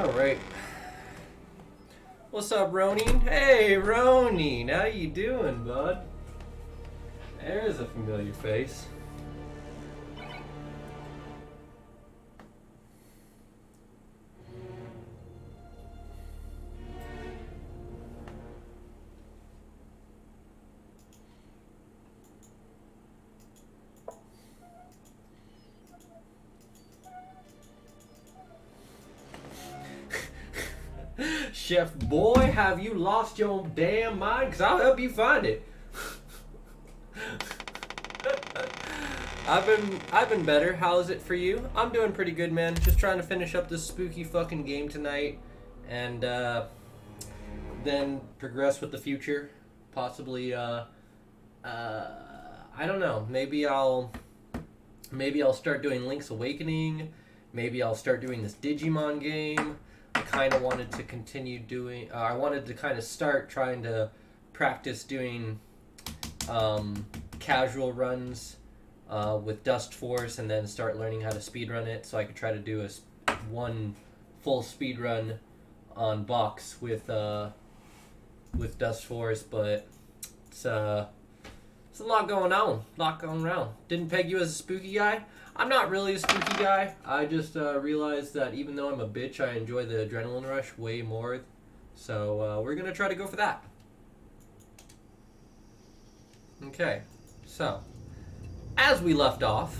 Alright. What's up, Ronin? Hey, Ronin! How you doing, bud? There's a familiar face. Chef boy, have you lost your damn mind? Because I'll help you find it. I've been better. How is it for you? I'm doing pretty good, man. Just trying to finish up this spooky fucking game tonight, and then progress with the future. Possibly, I don't know. Maybe I'll start doing Link's Awakening. Maybe I'll start doing this Digimon game. I kind of wanted to continue doing. I wanted to kind of start trying to practice doing casual runs with Dust Force, and then start learning how to speedrun it, so I could try to do one full speedrun on box with Dust Force. But it's a lot going on, around. Didn't peg you as a spooky guy. I'm not really a spooky guy. I just realized that even though I'm a bitch, I enjoy the adrenaline rush way more. So we're going to try to go for that. Okay, so as we left off,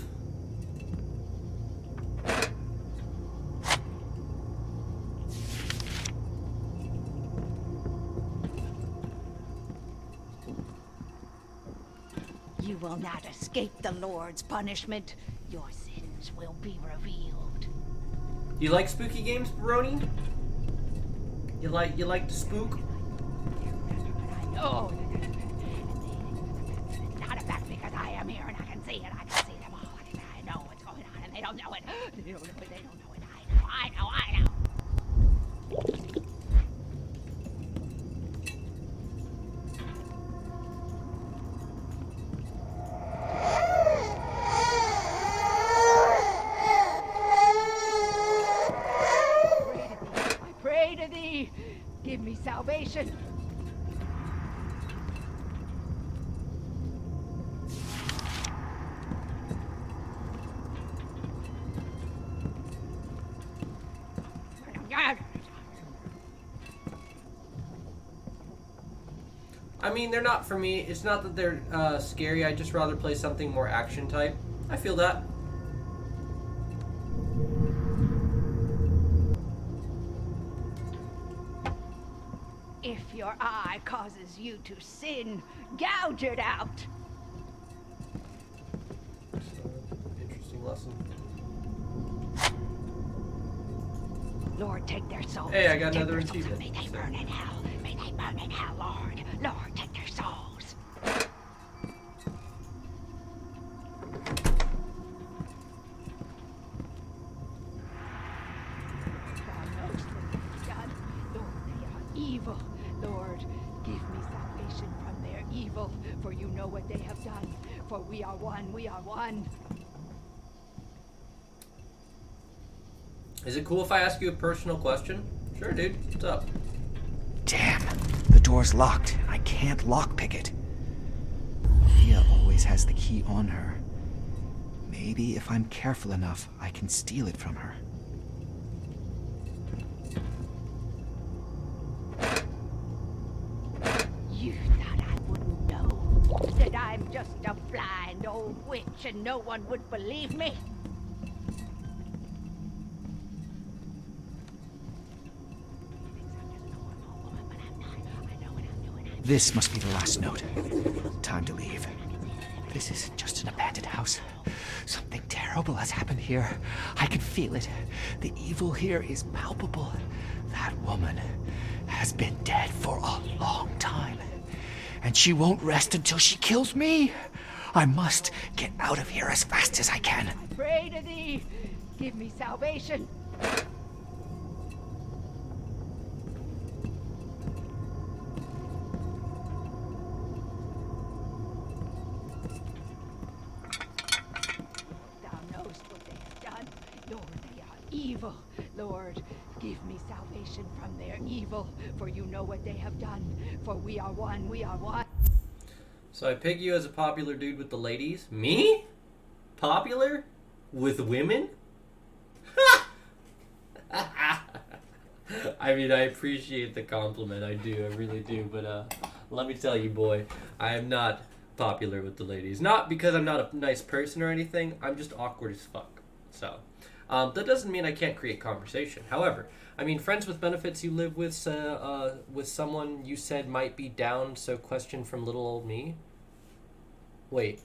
you will not escape the Lord's punishment. Your sins will be revealed. you like spooky games, Ronin? You like to spook? No. It's not a fact because I am here and I can see it. I can see them all. I know what's going on and they don't know it. They don't know it. They don't know it. I know. Give me salvation. I mean, they're not for me. It's not that they're scary. I'd just rather play something more action type. I feel that. If your eye causes you to sin, gouge it out. Interesting lesson. Lord, take their souls. Hey, I got Take another their souls. achievement. May they burn in hell. May they burn in hell, Lord. Lord, take their souls. Thou knowest what they have done. Lord, they are evil. Lord, give me salvation from their evil, for you know what they have done. For we are one, we are one. Is it cool if I ask you a personal question? Sure, dude. What's up? Damn, the door's locked. I can't lockpick it. Leah always has the key on her. Maybe if I'm careful enough, I can steal it from her. You thought I wouldn't know? That I'm just a blind old witch and no one would believe me? This must be the last note. Time to leave. This isn't just an abandoned house. Something terrible has happened here. I can feel it. The evil here is palpable. That woman has been dead for a long time. And she won't rest until she kills me. I must get out of here as fast as I can. I pray to thee. Give me salvation. Thou knowest what they have done. Lord, they are evil. Lord, give me salvation from their evil, for you know what they have done. For we are one, we are one. So I pick you as a popular dude with the ladies? Me? Popular? With women? I mean, I appreciate the compliment. I do. I really do. But let me tell you, boy, I am not popular with the ladies. Not because I'm not a nice person or anything. I'm just awkward as fuck. So that doesn't mean I can't create conversation. However, I mean, friends with benefits you live with someone you said might be down, so question from little old me. Wait.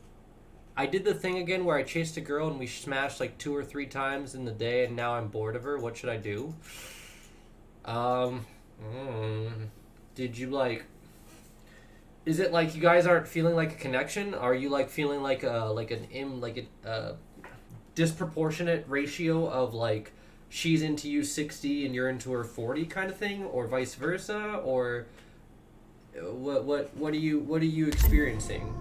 I did the thing again where I chased a girl and we smashed like 2 or 3 times in the day and now I'm bored of her. What should I do? Did you like... Is it like you guys aren't feeling like a connection? Are you like feeling like a disproportionate ratio of like she's into you 60 and you're into her 40 kind of thing, or vice versa, or what are you experiencing?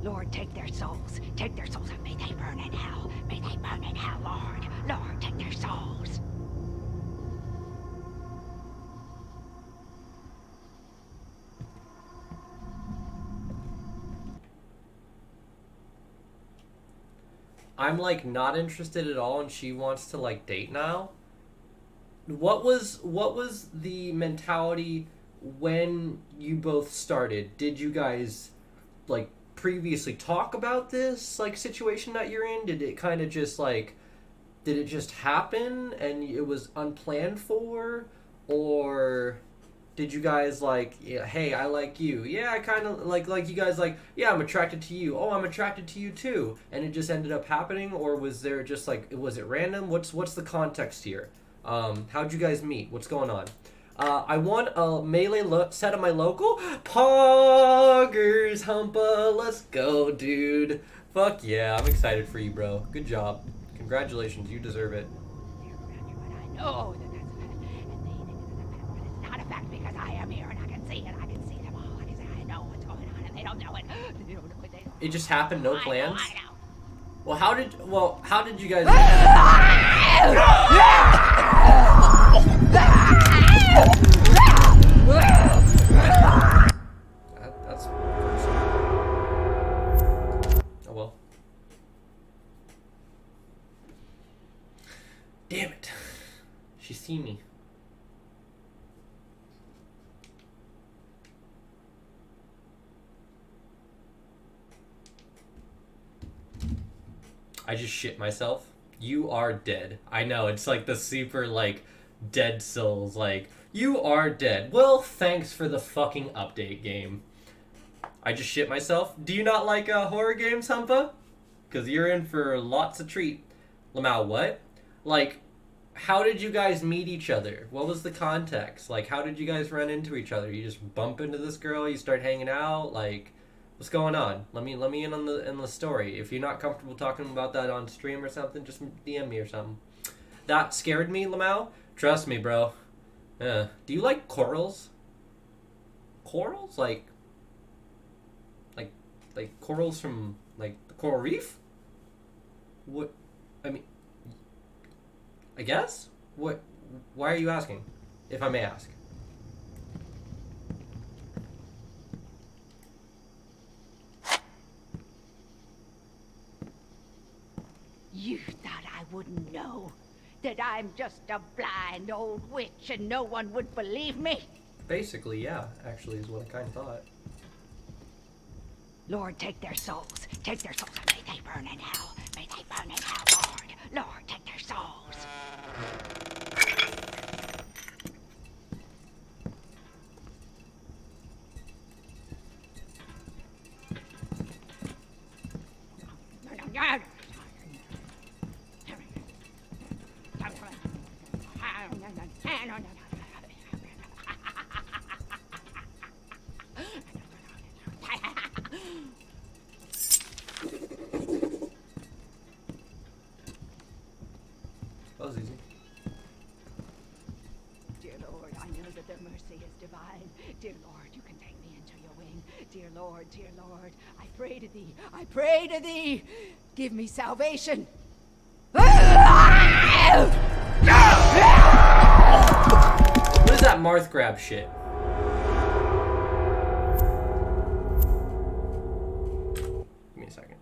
Lord, take their souls. Take their souls and may they burn in hell. May they burn in hell, Lord. Lord, take their souls. I'm like not interested at all and she wants to like date now. What was the mentality when you both started? Did you guys like previously talk about this like situation that you're in? Did it kind of just like, did it just happen and it was unplanned for, or did you guys like, yeah, hey, I like you, yeah, I kind of like you guys like, yeah, I'm attracted to you, oh, I'm attracted to you too, and it just ended up happening? Or was there just like, was it random? What's the context here? How'd you guys meet? What's going on? I won a melee set of my local Poggers Humpa. Let's go, dude. Fuck yeah, I'm excited for you, bro. Good job. Congratulations, you deserve it. I know that that's a fact. And it's not a fact because I am here and I can see it. I can see them all. I know what's going on and they don't know it. They don't know it. They don't. It just happened, no plans? I know. Well, how did you guys... That's... Oh well. Damn it. She seen me. I just shit myself. You are dead. I know, it's like the super, like, Dead Souls, like, you are dead. Well, thanks for the fucking update, game. I just shit myself. Do you not like horror games, Humpa? Because you're in for lots of treat. Lamau, what? Like, how did you guys meet each other? What was the context? Like, how did you guys run into each other? You just bump into this girl, you start hanging out, like... What's going on? Let me in on the story. If you're not comfortable talking about that on stream or something, just DM me or something. That scared me, Lamau. Trust me, bro. Do you like corals? Corals? Like corals from like the coral reef? What? I mean, I guess. What? Why are you asking? If I may ask. You thought I wouldn't know? That I'm just a blind old witch and no one would believe me? Basically, yeah, actually is what I kind of thought. Lord, take their souls. Take their souls and may they burn in hell. May they burn in hell, Lord. Lord, take their souls. mercy is divine. Dear Lord, you can take me into your wing. Dear Lord, I pray to thee. I pray to thee. Give me salvation. What is that Marth grab shit? Give me a second.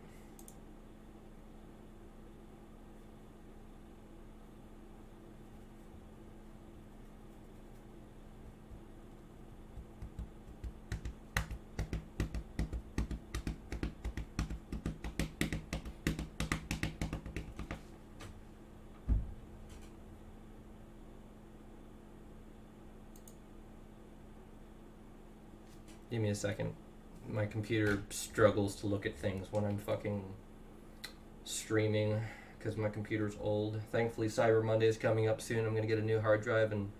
Give me a second. My computer struggles to look at things when I'm fucking streaming because my computer's old. Thankfully, Cyber Monday is coming up soon. I'm going to get a new hard drive and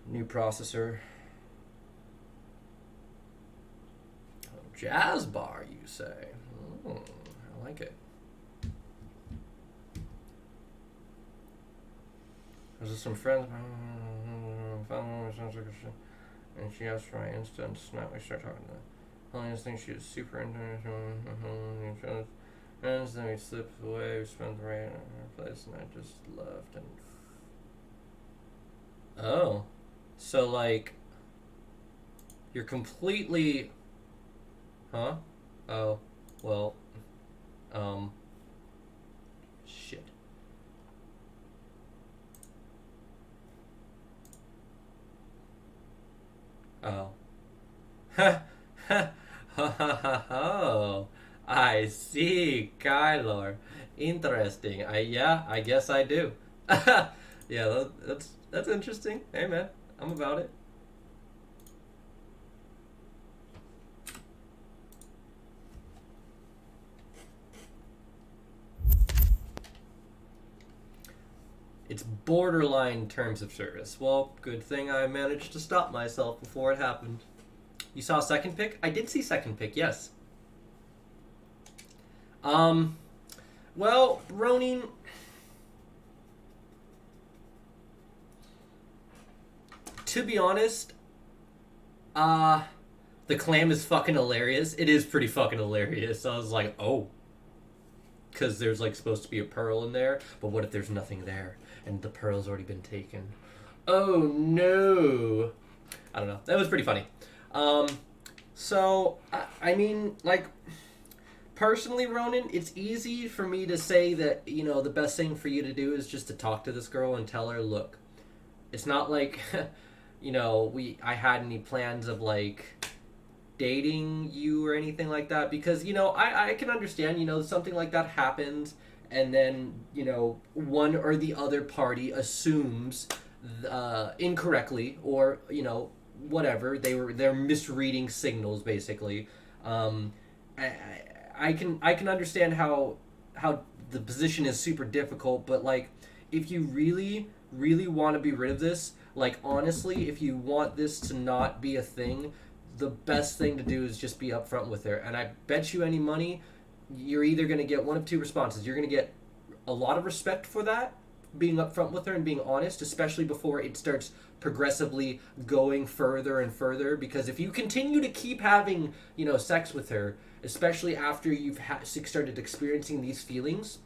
new processor. Oh, jazz bar, you say? I like it. There's just some friends. And she asked for my instant snap. We start talking to her. Helena thinks she is super into her. And then we slipped away. We spent the rain in her place, and I just left. And oh, so like you're completely, huh? Oh, well, shit. Oh. Oh, I see, Kyler. Interesting. I guess I do. Yeah, that's interesting. Hey, man, I'm about it. It's borderline terms of service. Well, good thing I managed to stop myself before it happened. You saw second pick? I did see second pick, yes. Well, Ronin... To be honest, the clam is fucking hilarious. It is pretty fucking hilarious. I was like, oh. Because there's, like, supposed to be a pearl in there, but what if there's nothing there? And the pearl's already been taken. Oh, no. I don't know. That was pretty funny. So, I mean, like, personally, Ronan, it's easy for me to say that, you know, the best thing for you to do is just to talk to this girl and tell her, look, it's not like, you know, I had any plans of, like, dating you or anything like that, because, you know, I can understand, you know, something like that happens, and then, you know, one or the other party assumes incorrectly, or, you know, whatever, they're misreading signals, basically. I can understand how the position is super difficult, but, like, if you really want to be rid of this, like, honestly, if you want this to not be a thing, the best thing to do is just be upfront with her. And I bet you any money, you're either going to get one of two responses. You're going to get a lot of respect for that, being upfront with her and being honest, especially before it starts progressively going further and further. Because if you continue to keep having, you know, sex with her, especially after you've started experiencing these feelings,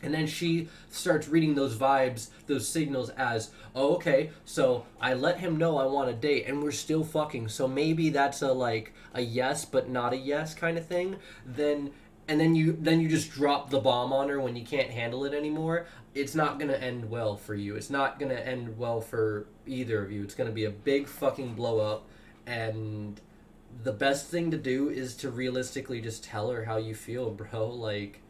and then she starts reading those vibes, those signals as, oh, okay, so I let him know I want a date, and we're still fucking, so maybe that's a yes but not a yes kind of thing. Then you just drop the bomb on her when you can't handle it anymore. It's not gonna end well for you. It's not gonna end well for either of you. It's gonna be a big fucking blow up, and the best thing to do is to realistically just tell her how you feel, bro. Like,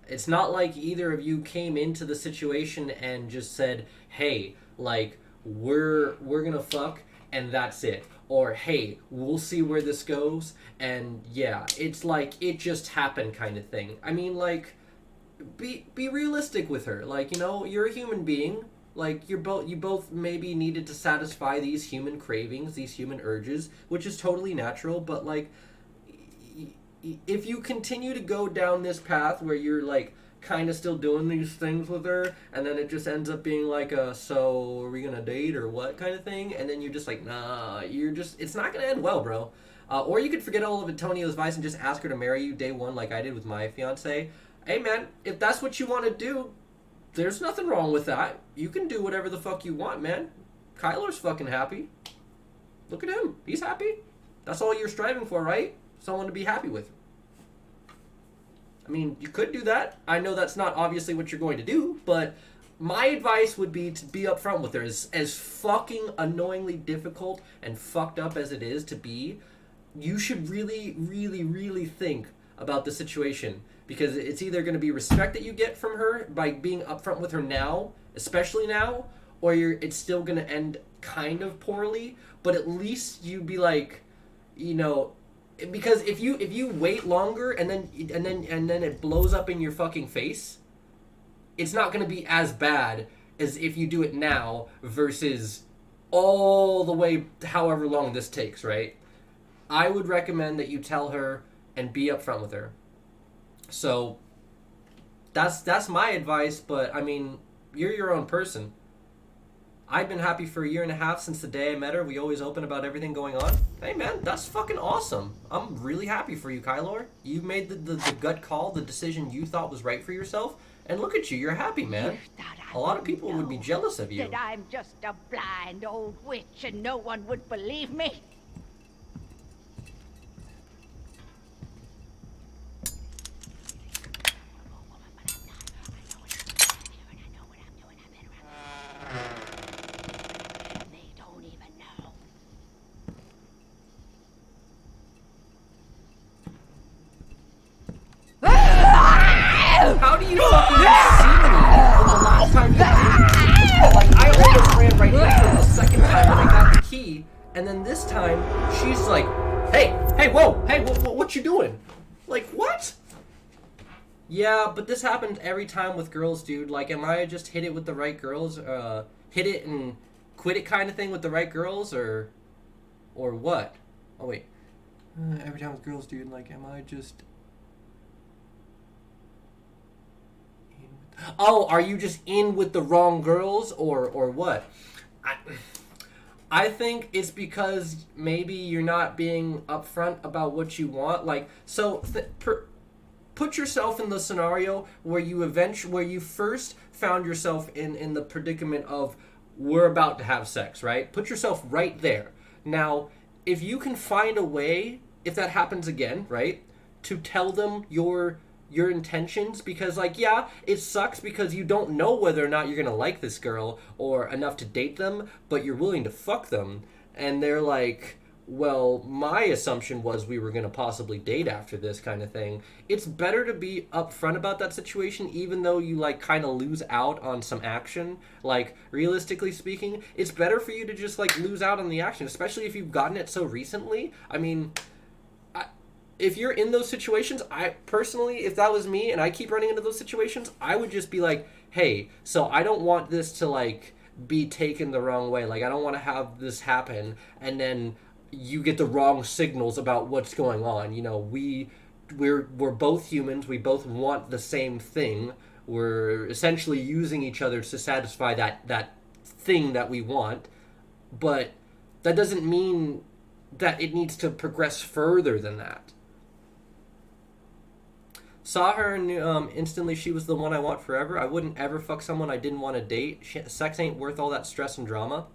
it's not like either of you came into the situation and just said, hey, like, we're gonna fuck and that's it. Or, hey, we'll see where this goes, and yeah, it's like, it just happened kind of thing. I mean, like, be realistic with her. Like, you know, you're a human being. Like, you both maybe needed to satisfy these human cravings, these human urges, which is totally natural, but, like, if you continue to go down this path where you're, like, kind of still doing these things with her, and then it just ends up being like a, so are we gonna date or what kind of thing, and then you're just like, nah, it's not gonna end well, bro. Or you could forget all of Antonio's advice and just ask her to marry you day one like I did with my fiance. Hey man, if that's what you want to do, there's nothing wrong with that. You can do whatever the fuck you want, man. Kyler's fucking happy. Look at him. He's happy. That's all you're striving for, right? Someone to be happy with. I mean, you could do that. I know that's not obviously what you're going to do, but my advice would be to be upfront with her. As fucking annoyingly difficult and fucked up as it is to be, you should really, really, really think about the situation, because it's either going to be respect that you get from her by being upfront with her now, especially now, or it's still going to end kind of poorly, but at least you be like, you know, because if you wait longer and then it blows up in your fucking face, it's not going to be as bad as if you do it now versus all the way however long this takes, right? I would recommend that you tell her and be upfront with her. So that's my advice, but I mean, you're your own person. I've been happy for a year and a half since the day I met her. We always open about everything going on. Hey man, that's fucking awesome. I'm really happy for you, Kylor. You made the gut call, the decision you thought was right for yourself, and look at you, you're happy, man. A lot of people would be jealous of you. That I'm just a blind old witch and no one would believe me. They don't even know. How do you fucking see me the last time you did? Like, I almost ran right into her the second time when I got the key, and then this time, she's like, hey, whoa, hey, what you doing? Like, what? Yeah, but this happens every time with girls, dude. Like, am I just hit it with the right girls, hit it and quit it kind of thing with the right girls, or what? Oh, wait. Every time with girls, dude, like, am I just... Oh, are you just in with the wrong girls, or what? I think it's because maybe you're not being upfront about what you want. Like, so put yourself in the scenario where you first found yourself in the predicament of we're about to have sex, right? Put yourself right there. Now, if you can find a way, if that happens again, right, to tell them your intentions, because like, yeah, it sucks because you don't know whether or not you're gonna like this girl or enough to date them, but you're willing to fuck them, and they're like, well, my assumption was we were gonna possibly date after this kind of thing. It's better to be upfront about that situation, even though you like kind of lose out on some action. Like, realistically speaking, it's better for you to just like lose out on the action, especially if you've gotten it so recently. I mean, if you're in those situations, I personally, if that was me and I keep running into those situations, I would just be like, hey, so I don't want this to like be taken the wrong way. Like, I don't want to have this happen and then you get the wrong signals about what's going on. You know, we're both humans. We both want the same thing. We're essentially using each other to satisfy that thing that we want. But that doesn't mean that it needs to progress further than that. Saw her and instantly she was the one I want forever. I wouldn't ever fuck someone I didn't want to date. Sex ain't worth all that stress and drama.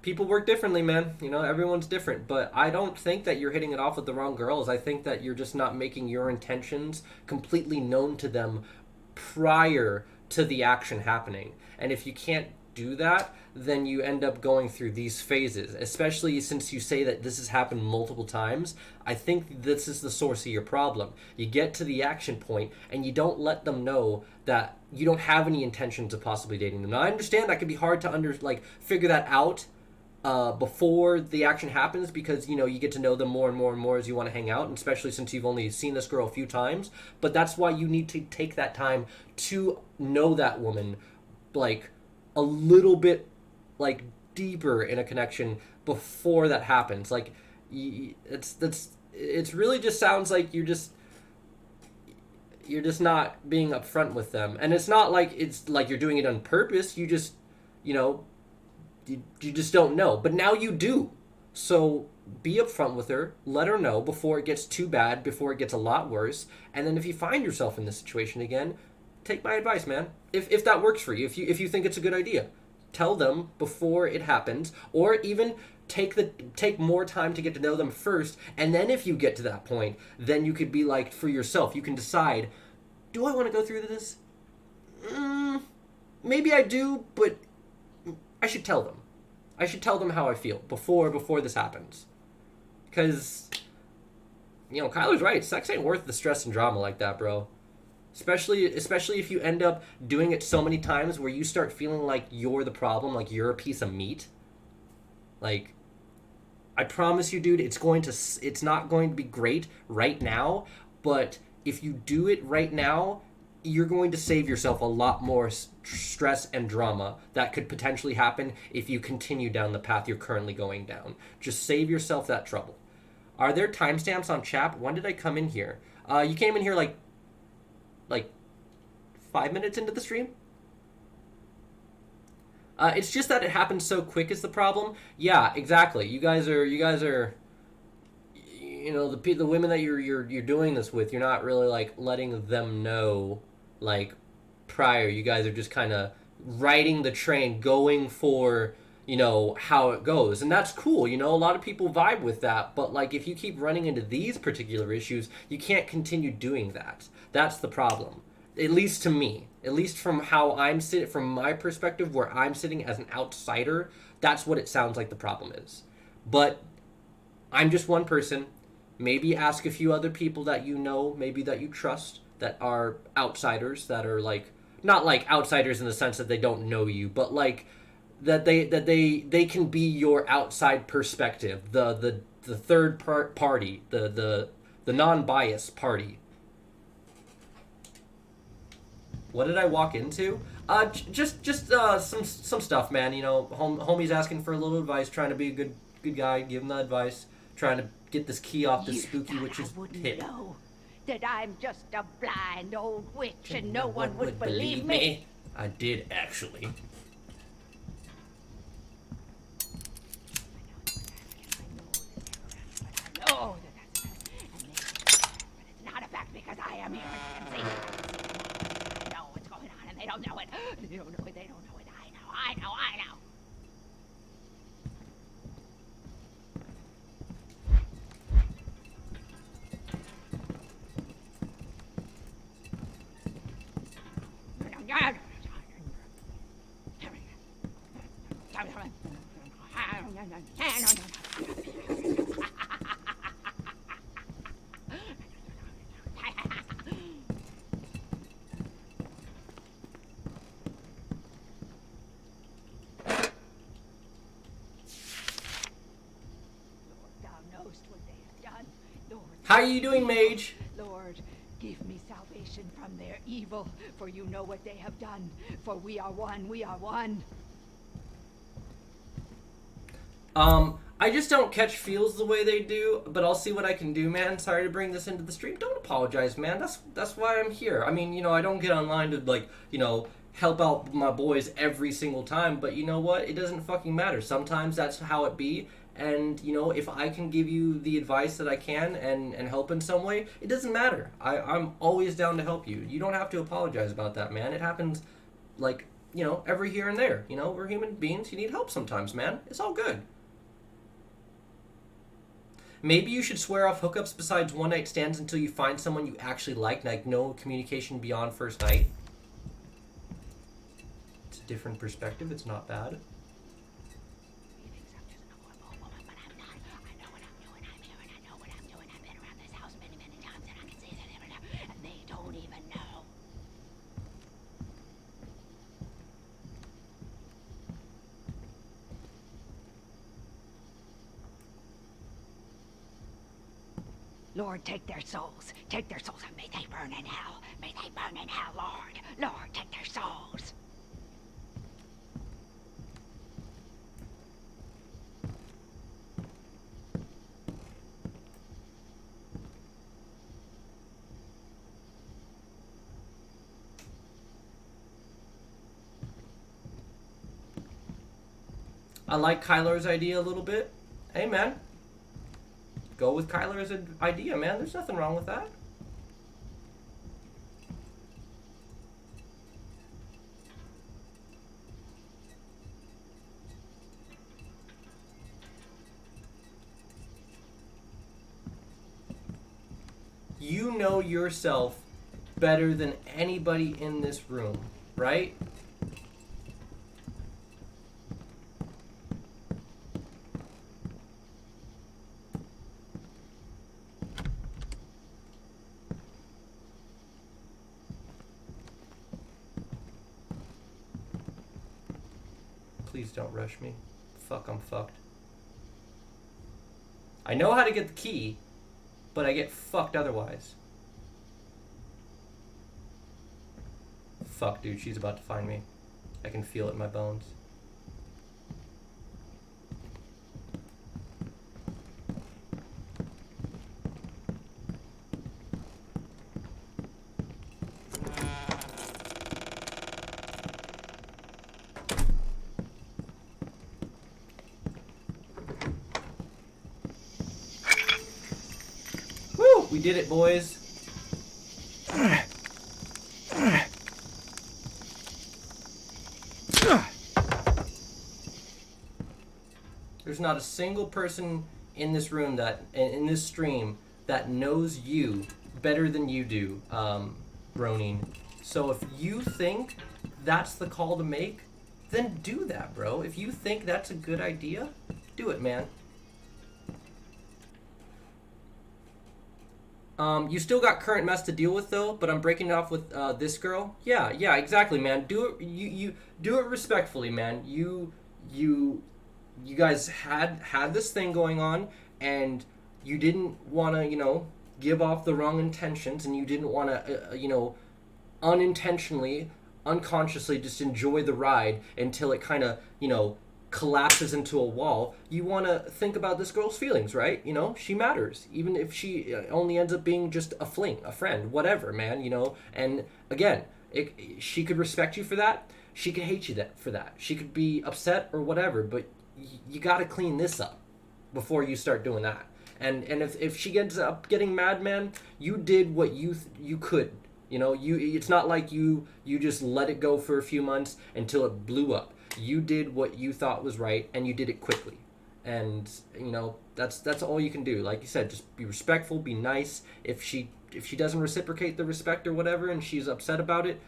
People work differently, man. You know, everyone's different. But I don't think that you're hitting it off with the wrong girls. I think that you're just not making your intentions completely known to them prior to the action happening. And if you can't do that, then you end up going through these phases, especially since you say that this has happened multiple times. I think this is the source of your problem. You get to the action point and you don't let them know that you don't have any intentions of possibly dating them. Now, I understand that can be hard to figure that out before the action happens, because, you know, you get to know them more and more and more as you want to hang out, and especially since you've only seen this girl a few times. But that's why you need to take that time to know that woman, like, a little bit, like, deeper in a connection before that happens. Like, it's really just sounds like you're just, you're just not being upfront with them. And it's not like you're doing it on purpose. You just, you know, you just don't know. But now you do. So be upfront with her. Let her know before it gets too bad, before it gets a lot worse. And then if you find yourself in this situation again, take my advice, man. If that works for you, if you think it's a good idea, tell them before it happens, or even take more time to get to know them first, and then if you get to that point, then you could be like, for yourself, you can decide, do I want to go through this? Maybe I do, but I should tell them. I should tell them how I feel before this happens. Because, you know, Kyler's right. Sex ain't worth the stress and drama like that, bro. Especially if you end up doing it so many times where you start feeling like you're the problem, like you're a piece of meat. Like, I promise you, dude, it's not going to be great right now, but if you do it right now, you're going to save yourself a lot more stress and drama that could potentially happen if you continue down the path you're currently going down. Just save yourself that trouble. Are there timestamps on chat? When did I come in here? You came in here like 5 minutes into the stream? It's just that it happened so quick is the problem. Yeah, exactly. You guys are, you know, the women that you're doing this with, you're not really like letting them know like prior. You guys are just kind of riding the train, going for, you know, how it goes. And that's cool. You know, a lot of people vibe with that, but like if you keep running into these particular issues, you can't continue doing that. That's the problem. At least to me, at least from how I'm sitting, from my perspective, where I'm sitting as an outsider, that's what it sounds like the problem is. But I'm just one person. Maybe ask a few other people that you know, maybe that you trust, that are outsiders, that are like, not like outsiders in the sense that they don't know you, but like that they can be your outside perspective, the third party, the non-biased party. What did I walk into? Just some stuff, man. You know, homie's asking for a little advice, trying to be a good guy, give him the advice, trying to get this key off this spooky witch's hip. Know that I'm just a blind old witch and no one would believe me. I did actually. I know that's but it's not a fact because I am here and can see. I know what's going on and they don't know it. They don't know it. They don't know it. I know. How are you doing, mage? Lord, give me salvation from their evil, for you know what they have done. For we are one, we are one. I just don't catch feels the way they do, but I'll see what I can do, man. Sorry to bring this into the stream. Don't apologize, man. That's why I'm here. I mean, you know, I don't get online to, like, you know, help out my boys every single time, but you know what? It doesn't fucking matter. Sometimes that's how it be, and, you know, if I can give you the advice that I can and help in some way, it doesn't matter. I'm always down to help you. You don't have to apologize about that, man. It happens, like, you know, every here and there. You know, we're human beings. You need help sometimes, man. It's all good. Maybe you should swear off hookups besides one-night stands until you find someone you actually like no communication beyond first night. It's a different perspective. It's not bad. Lord, take their souls, and may they burn in hell. May they burn in hell, Lord. Lord, take their souls. I like Kyler's idea a little bit. Hey, man. Go with Kyler's idea, man. There's nothing wrong with that. You know yourself better than anybody in this room, right? Please don't rush me. Fuck, I'm fucked. I know how to get the key, but I get fucked otherwise. Fuck, dude, she's about to find me. I can feel it in my bones. Woo! We did it, boys. There's not a single person in this room that, in this stream, that knows you better than you do, Ronin. So if you think that's the call to make, then do that, bro. If you think that's a good idea, do it, man. You still got current mess to deal with though, but I'm breaking it off with this girl. Yeah, exactly, man. Do it. You do it respectfully, man. You guys had this thing going on, and you didn't want to, give off the wrong intentions, and you didn't want to, unintentionally, unconsciously just enjoy the ride until it kind of, collapses into a wall. You want to think about this girl's feelings, right? She matters, even if she only ends up being just a fling, a friend, whatever, man. And again, she could respect you for that. She could hate you for that. She could be upset or whatever, but you got to clean this up before you start doing that. And if she ends up getting mad, man, you did what you could. It's not like you just let it go for a few months until it blew up. You did what you thought was right, and you did it quickly. And that's all you can do. Like you said, just be respectful, be nice. If she doesn't reciprocate the respect or whatever, and she's upset about it,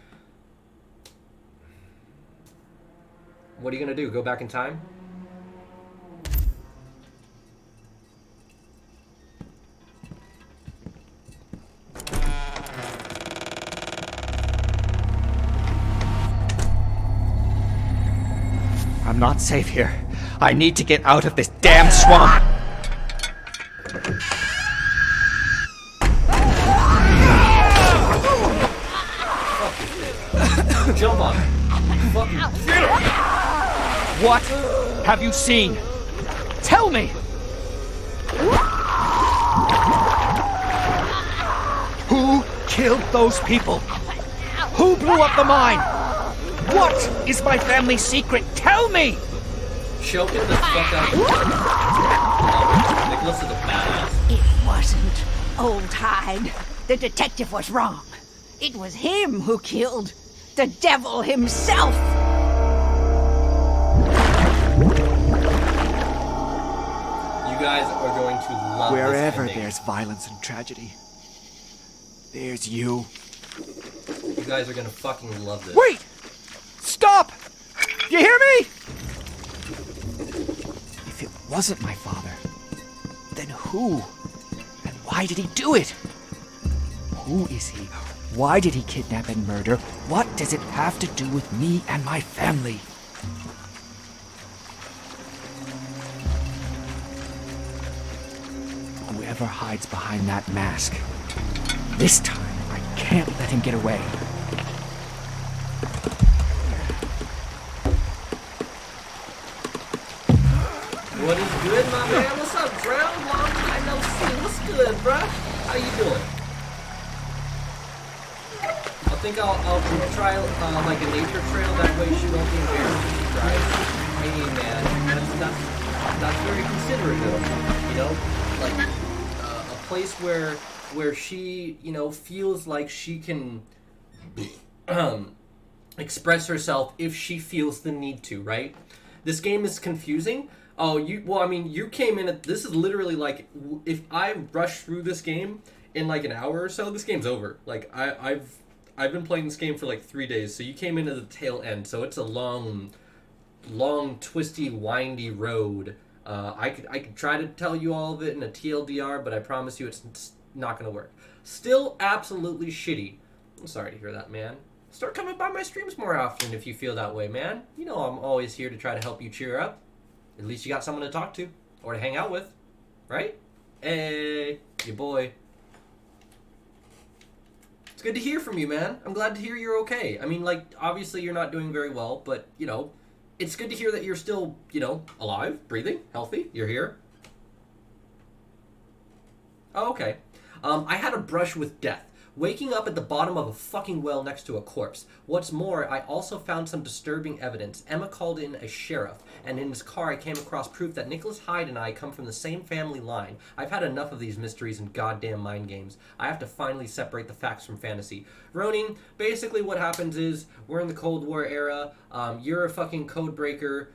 what are you gonna do? Go back in time? I'm not safe here. I need to get out of this damn swamp. Jump on it. Fucking get her. What have you seen? Tell me! Who killed those people? Who blew up the mine? What is my family's secret? Tell me! Choke it the fuck out of Nicholas is a badass. It wasn't Old Hyde. The detective was wrong. It was him who killed the devil himself. You guys are going to love Wherever this ending. there's violence and tragedy, there's you. You guys are gonna fucking love this. Wait! Stop! You hear me? If it wasn't my father, then who? And why did he do it? Who is he? Why did he kidnap and murder? What does it have to do with me and my family? Whoever hides behind that mask, this time I can't let him get away. What is good, my man? What's up, Drown? Long time no see. What's good, bruh? How you doing? I think I'll try like a nature trail. That way she won't be embarrassed when she drives. Hey man, that's very considerate of him, you know? Like, a place where she, you know, feels like she can express herself if she feels the need to, right? This game is confusing. Oh, you came in at, this is literally like, if I rush through this game in like an hour or so, this game's over. Like, I've been playing this game for like 3 days, so you came into the tail end, so it's a long, twisty, windy road. I could try to tell you all of it in a TLDR, but I promise you it's not gonna work. Still absolutely shitty. I'm sorry to hear that, man. Start coming by my streams more often if you feel that way, man. You know I'm always here to try to help you cheer up. At least you got someone to talk to or to hang out with, right? Hey, your boy. It's good to hear from you, man. I'm glad to hear you're okay. I mean, like, obviously you're not doing very well, but, you know, it's good to hear that you're still, you know, alive, breathing, healthy. You're here. Oh, okay. I had a brush with death. Waking up at the bottom of a fucking well next to a corpse. What's more, I also found some disturbing evidence. Emma called in a sheriff, and in his car I came across proof that Nicholas Hyde and I come from the same family line. I've had enough of these mysteries and goddamn mind games. I have to finally separate the facts from fantasy. Ronin, basically what happens is, we're in the Cold War era, you're a fucking code breaker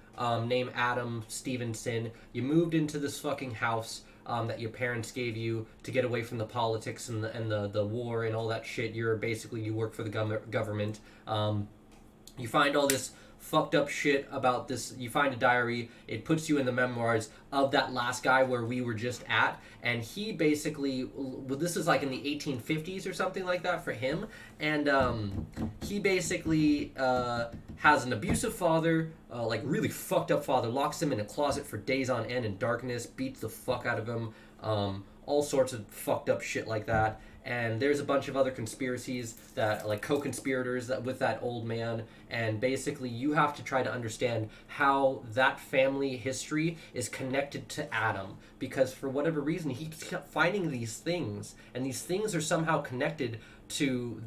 named Adam Stevenson. You moved into this fucking house that your parents gave you to get away from the politics and the war and all that shit. You work for the government. You find all this fucked up shit about this. You find a diary. It puts you in the memoirs of that last guy where we were just at. And he basically, well, this is like in the 1850s or something like that for him. And he basically has an abusive father, like really fucked up father, locks him in a closet for days on end in darkness, beats the fuck out of him, all sorts of fucked up shit like that. And there's a bunch of other conspiracies that, like, co-conspirators that with that old man, and basically you have to try to understand how that family history is connected to Adam, because for whatever reason he kept finding these things, and these things are somehow connected to,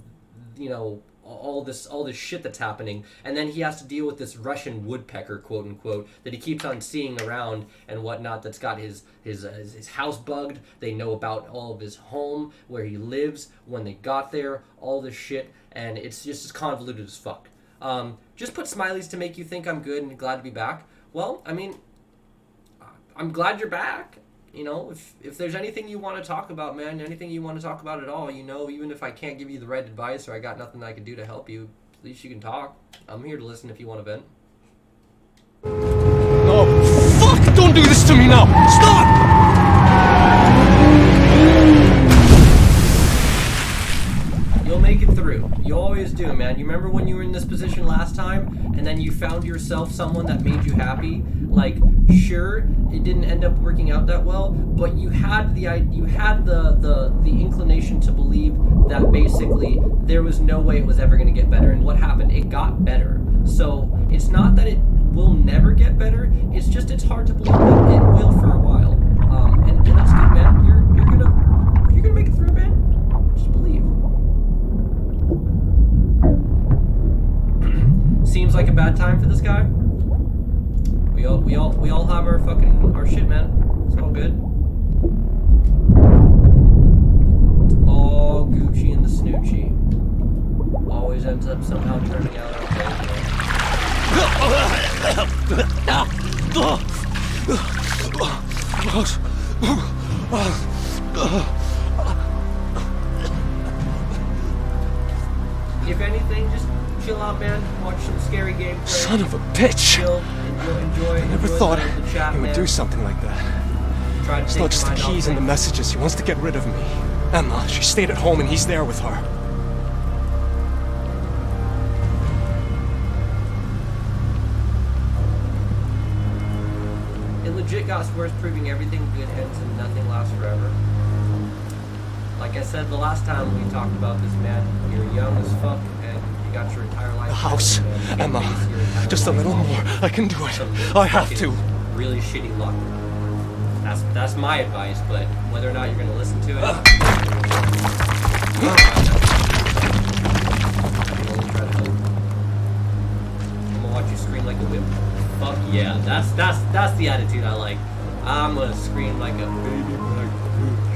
you know, all this shit that's happening. And then he has to deal with this Russian woodpecker, quote unquote, that he keeps on seeing around and whatnot, that's got his house bugged. They know about all of his home, where he lives, when they got there, all this shit, and it's just as convoluted as fuck. Just put smileys to make you think I'm good and glad to be back. Well, I mean, I'm glad you're back. You know, if there's anything you want to talk about, man, anything you want to talk about at all, you know, even if I can't give you the right advice or I got nothing I can do to help you, at least you can talk. I'm here to listen if you want to vent. No, fuck! Don't do this to me now! Stop! You'll make it through. You always do, man. You remember when you were in this position last time, and then you found yourself someone that made you happy? Like, sure, it didn't end up working out that well, but you had the inclination to believe that basically there was no way it was ever going to get better. And what happened? It got better. So it's not that it will never get better. It's just it's hard to believe that it will for a while. And that's good, man. You're gonna make it through, man. Just believe. Seems like a bad time for this guy. We all have our shit, man. It's all good. It's all Gucci and the Snoochie. Always ends up somehow turning out If anything, just chill out, man. Watch some scary gameplay. Son of a bitch! Chill, enjoy. I never thought the chat, he would man. do something like that. Try to It's take not just the your mind keys off and the things. messages. He wants to get rid of me. Emma, she stayed at home and he's there with her. It legit got worse, proving everything good ends and nothing lasts forever. Like I said the last time we talked about this, man, you're young as fuck and you got your entire life. The house, ahead of you, man. You Emma. base your entire Just a life little off more. I can do it. some I have fucking to. Really shitty luck. That's my advice, but whether or not you're gonna listen to it, I can only try to help. I'm gonna watch you scream like a whip. Fuck yeah, that's the attitude I like. I'm gonna scream like a baby black bitch.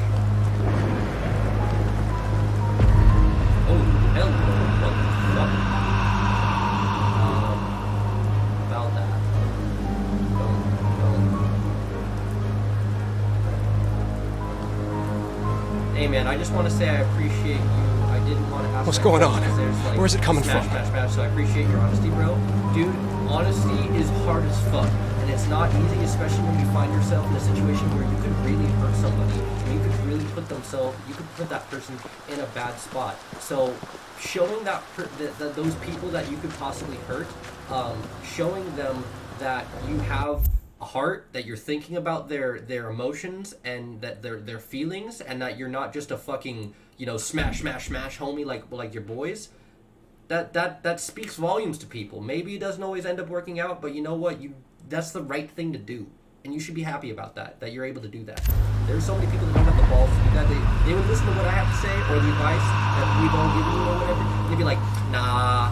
Oh hell no! What the fuck? About that. Don't. Hey man, I just want to say I appreciate you. I didn't want to ask. What's going on? Like, Where's it coming from? Smash, so I appreciate your honesty, bro. Dude, honesty is hard as fuck. And it's not easy, especially when you find yourself in a situation where you could really hurt somebody. And you could really put that person in a bad spot. So showing that those people that you could possibly hurt, showing them that you have a heart, that you're thinking about their emotions and that their feelings, and that you're not just a fucking, smash homie like your boys. That speaks volumes to people. Maybe it doesn't always end up working out, but you know what? That's the right thing to do. And you should be happy about that you're able to do that. There's so many people that don't have the balls to do that. They would listen to what I have to say, or the advice that we've all given you or whatever. They'd be like, nah,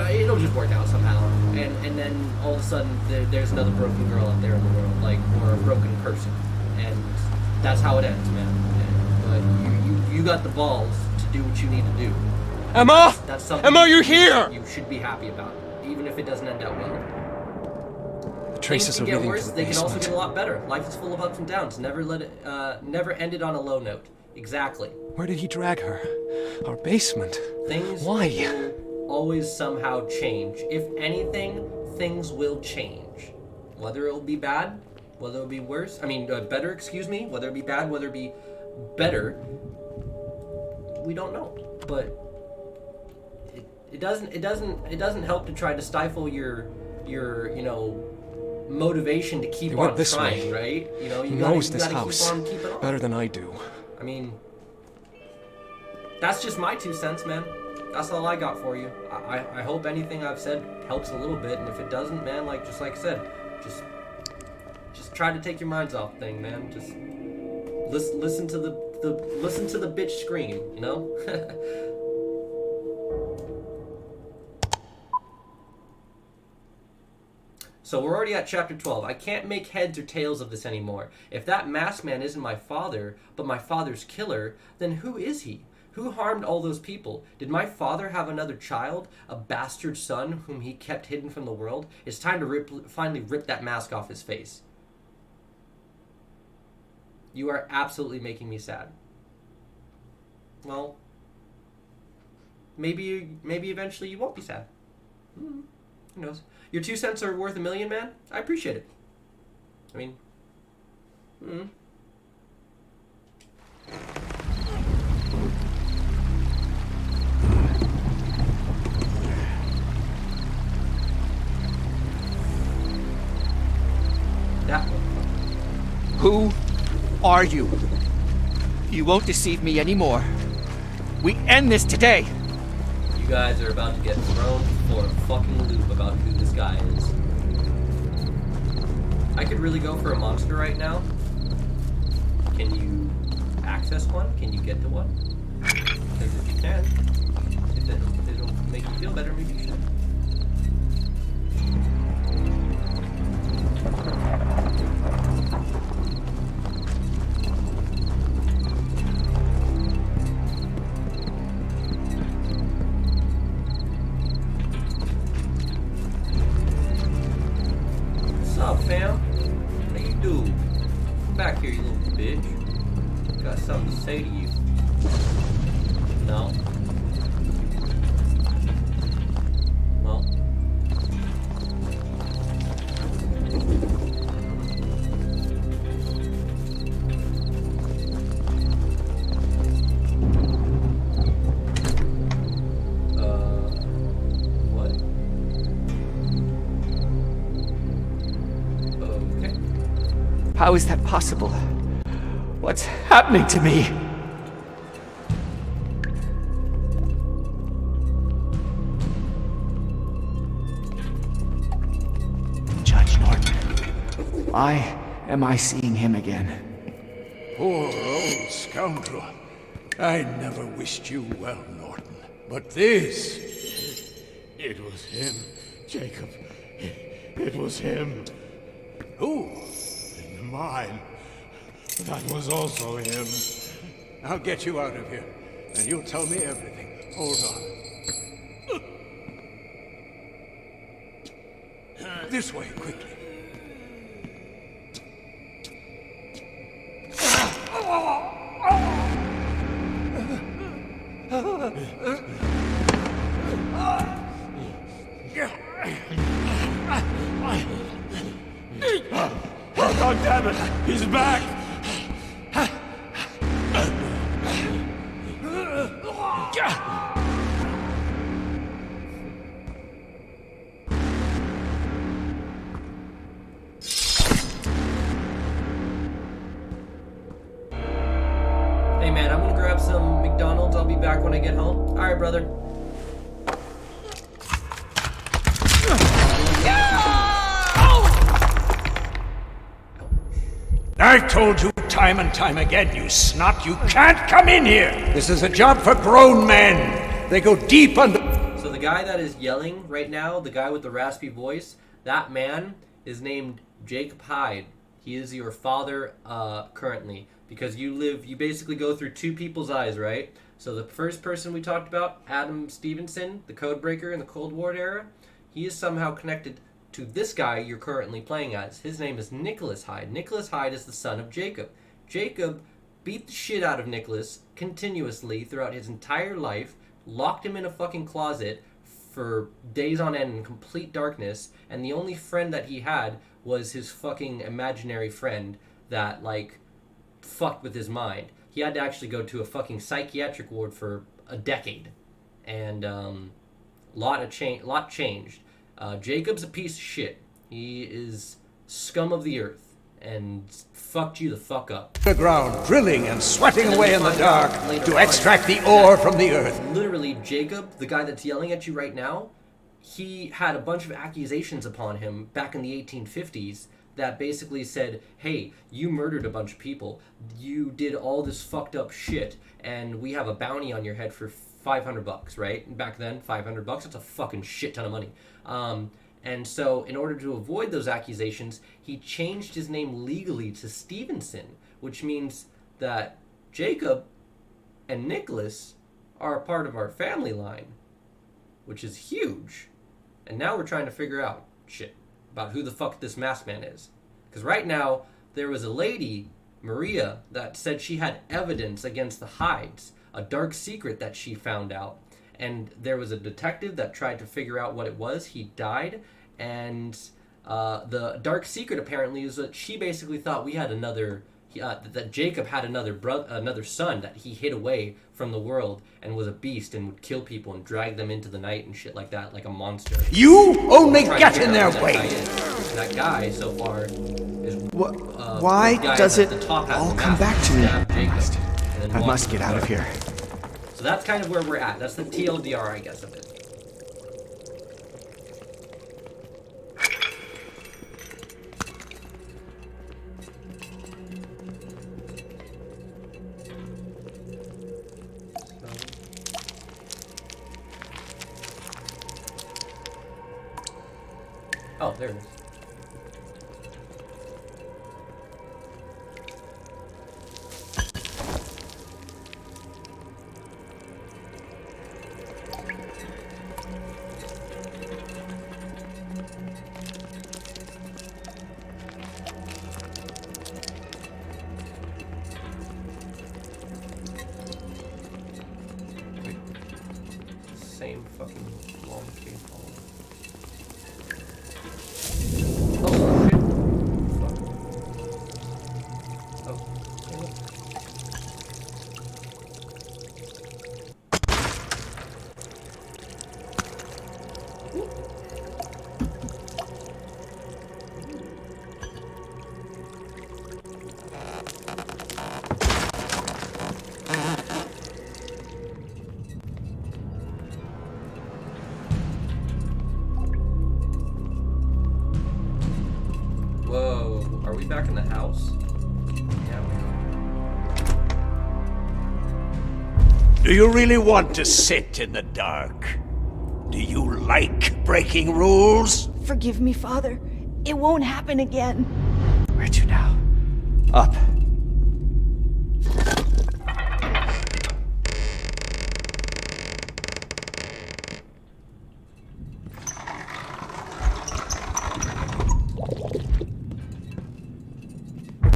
it'll just work out somehow. And then all of a sudden, there's another broken girl out there in the world, or a broken person. And that's how it ends, man. But you got the balls to do what you need to do. Emma! That's something Emma, you're here! You should be happy about, even if it doesn't end out well. The traces Things are can get leading worse. to the They can also basement. get a lot better. Life is full of ups and downs. Never end it on a low note. Exactly. Where did he drag her? Our basement. Things Why? will always somehow change. If anything, things will change. Whether it'll be bad, whether it'll be worse. Better. Excuse me. Whether it be bad, whether it be better, we don't know. But it doesn't help to try to stifle your motivation to keep on this trying, way. right? He knows this house keep on keeping on. better than I do. That's just my 2 cents, man. That's all I got for you. I hope anything I've said helps a little bit, and if it doesn't, man, just like I said, just try to take your minds off thing, man. Just listen to the bitch scream, So we're already at chapter 12. I can't make heads or tails of this anymore. If that masked man isn't my father, but my father's killer, then who is he? Who harmed all those people? Did my father have another child? A bastard son whom he kept hidden from the world? It's time to finally rip that mask off his face. You are absolutely making me sad. Well, maybe eventually you won't be sad. Who knows? Your 2 cents are worth $1 million, man. I appreciate it. That one. Who are you? You won't deceive me anymore. We end this today. You guys are about to get thrown for a fucking loop about who this guy is. I could really go for a monster right now. Can you access one? Can you get to one? Because if you can, if it'll make you feel better, maybe you should. What's up, fam? How you do? Come back here, you little bitch. Got something to say to you. No? Well. What? Okay. How is that possible? What's happening to me? Judge Norton. Why am I seeing him again? Poor old scoundrel. I never wished you well, Norton. But this... It was him, Jacob. It was him. Who? In the mine. That was also him. I'll get you out of here, and you'll tell me everything. Hold on. This way, quickly. Oh, damn it! He's back! Hey man, I'm gonna grab some McDonald's. I'll be back when I get home. Alright, brother. I've told you time and time again, you snot, you can't come in here! This is a job for grown men! They go deep under... So the guy that is yelling right now, the guy with the raspy voice, that man is named Jacob Hyde. He is your father currently. Because you basically go through two people's eyes, right? So the first person we talked about, Adam Stevenson, the codebreaker in the Cold War era, he is somehow connected to this guy you're currently playing as. His name is Nicholas Hyde. Nicholas Hyde is the son of Jacob. Jacob beat the shit out of Nicholas continuously throughout his entire life, locked him in a fucking closet for days on end in complete darkness, and the only friend that he had was his fucking imaginary friend that, like, fucked with his mind. He had to actually go to a fucking psychiatric ward for a decade. And, lot changed. Jacob's a piece of shit. He is scum of the earth and fucked you the fuck up. The ground, drilling and sweating away in the dark to extract the ore from the earth. Literally, Jacob, the guy that's yelling at you right now, he had a bunch of accusations upon him back in the 1850s that basically said, hey, you murdered a bunch of people, you did all this fucked up shit, and we have a bounty on your head for $500, right? And back then, $500, that's a fucking shit ton of money. And so in order to avoid those accusations, he changed his name legally to Stevenson, which means that Jacob and Nicholas are a part of our family line, which is huge. And now we're trying to figure out shit about who the fuck this masked man is. Because right now, there was a lady, Maria, that said she had evidence against the Hydes, a dark secret that she found out. And there was a detective that tried to figure out what it was. He died, and the dark secret apparently is that she basically thought we had another, that Jacob had another son that he hid away from the world and was a beast and would kill people and drag them into the night and shit like that, like a monster. You only get in their way. That guy so far is why does it all come back to me? I must get out of here. So that's kind of where we're at. That's the TLDR, I guess, of it. Oh, there it is. Same fucking long cable. Oh, shit. Fuck. Oh, damn it. Whoa, are we back in the house? Yeah, we are. Do you really want to sit in the dark? Do you like breaking rules? Forgive me, Father. It won't happen again. Where to now? Up.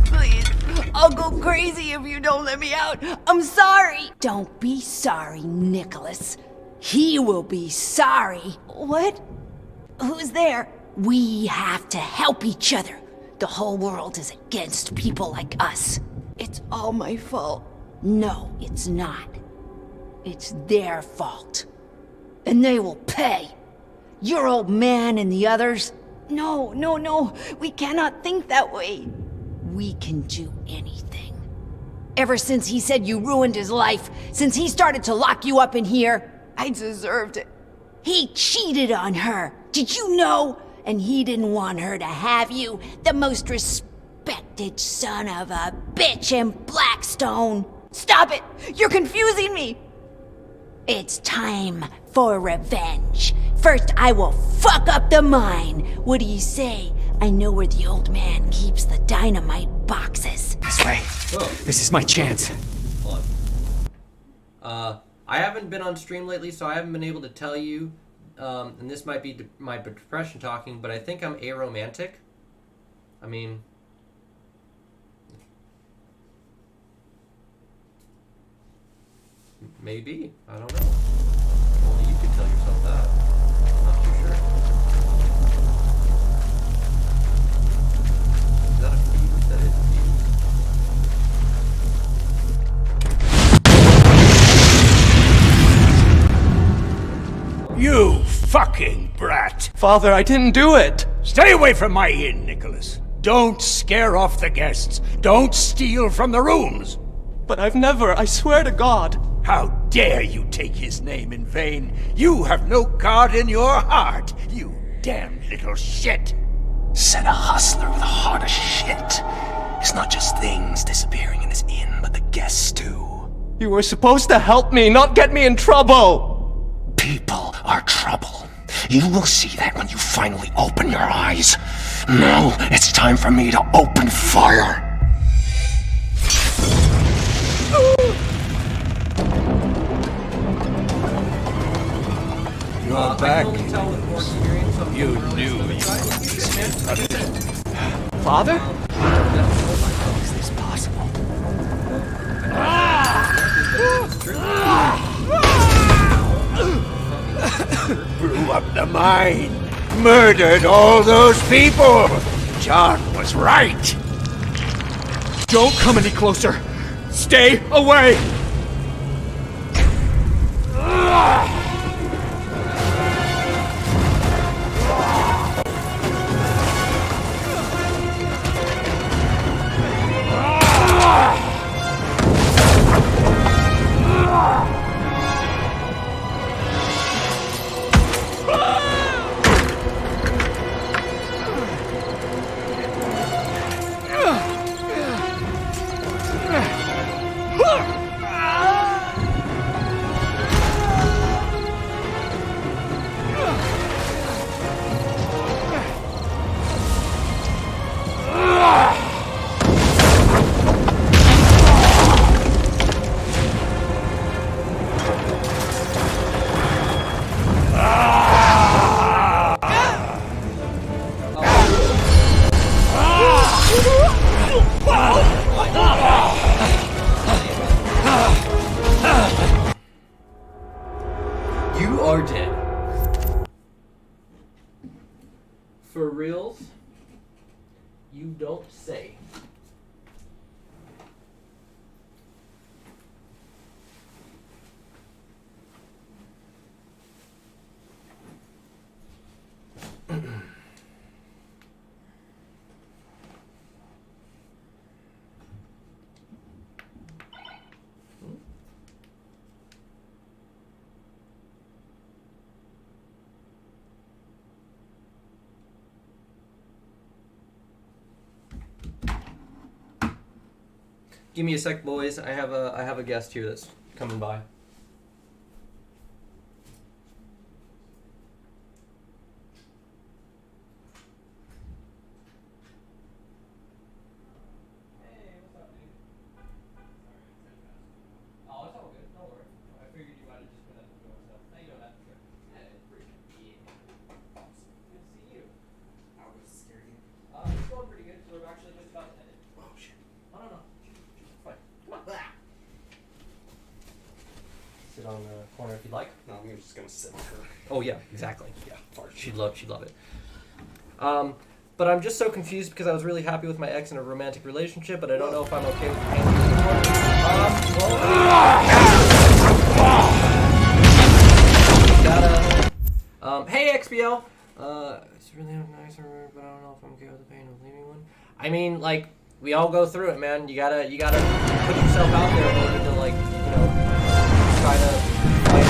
Please, I'll go crazy if you don't let me out. I'm sorry. Don't be sorry, Nicholas. He will be sorry. What? Who's there? We have to help each other. The whole world is against people like us. It's all my fault. No, it's not. It's their fault. And they will pay. Your old man and the others. No. We cannot think that way. We can do anything. Ever since he said you ruined his life, since he started to lock you up in here, I deserved it. He cheated on her. Did you know? And he didn't want her to have you, the most respected son of a bitch in Blackstone. Stop it! You're confusing me! It's time for revenge. First, I will fuck up the mine. What do you say? I know where the old man keeps the dynamite boxes. This way. Whoa. This is my chance. Hold on. I haven't been on stream lately, so I haven't been able to tell you, and this might be my depression talking, but I think I'm aromantic. I mean, maybe. I don't know. Only you could tell yourself that. Not too sure. Is that a fuse? That is a fuse. You fucking brat! Father, I didn't do it! Stay away from my inn, Nicholas. Don't scare off the guests. Don't steal from the rooms. But I've never, I swear to God. How dare you take his name in vain? You have no God in your heart, you damned little shit! Said a hustler with a heart of shit. It's not just things disappearing in this inn, but the guests too. You were supposed to help me, not get me in trouble! People are trouble. You will see that when you finally open your eyes. Now, it's time for me to open fire. You're I back. can only tell with more experience of You knew you Father? Is this possible? blew up the mine, murdered all those people. John was right. Don't come any closer! Stay away! You are dead. For reals? You don't say. Give me a sec, boys. I have a guest here that's coming by. sit on the corner if you'd like. No, I'm just gonna sit on her. Oh yeah, exactly. Yeah, fart. She'd love it. But I'm just so confused because I was really happy with my ex in a romantic relationship, but I don't know if I'm okay with the pain anymore. Hey XBL. It's really nice, but I don't know if I'm okay with the pain of leaving one. I mean, like, we all go through it, man. You gotta put yourself out there in order to, like, you know, try to fight.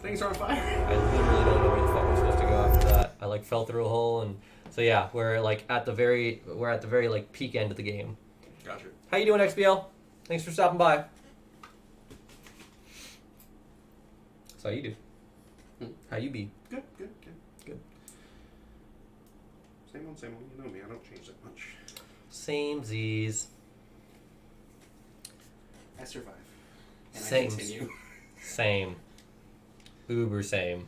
Things are on fire. I literally don't know where the fuck I'm supposed to go after that. I like fell through a hole, and so yeah, we're at the very like peak end of the game. Gotcha. How you doing, XBL? Thanks for stopping by. That's how you do. How you be? Good. Good. Same old. You know me. I don't change that much. Same Z's. I survive. And Same. I continue. Same. Uber same.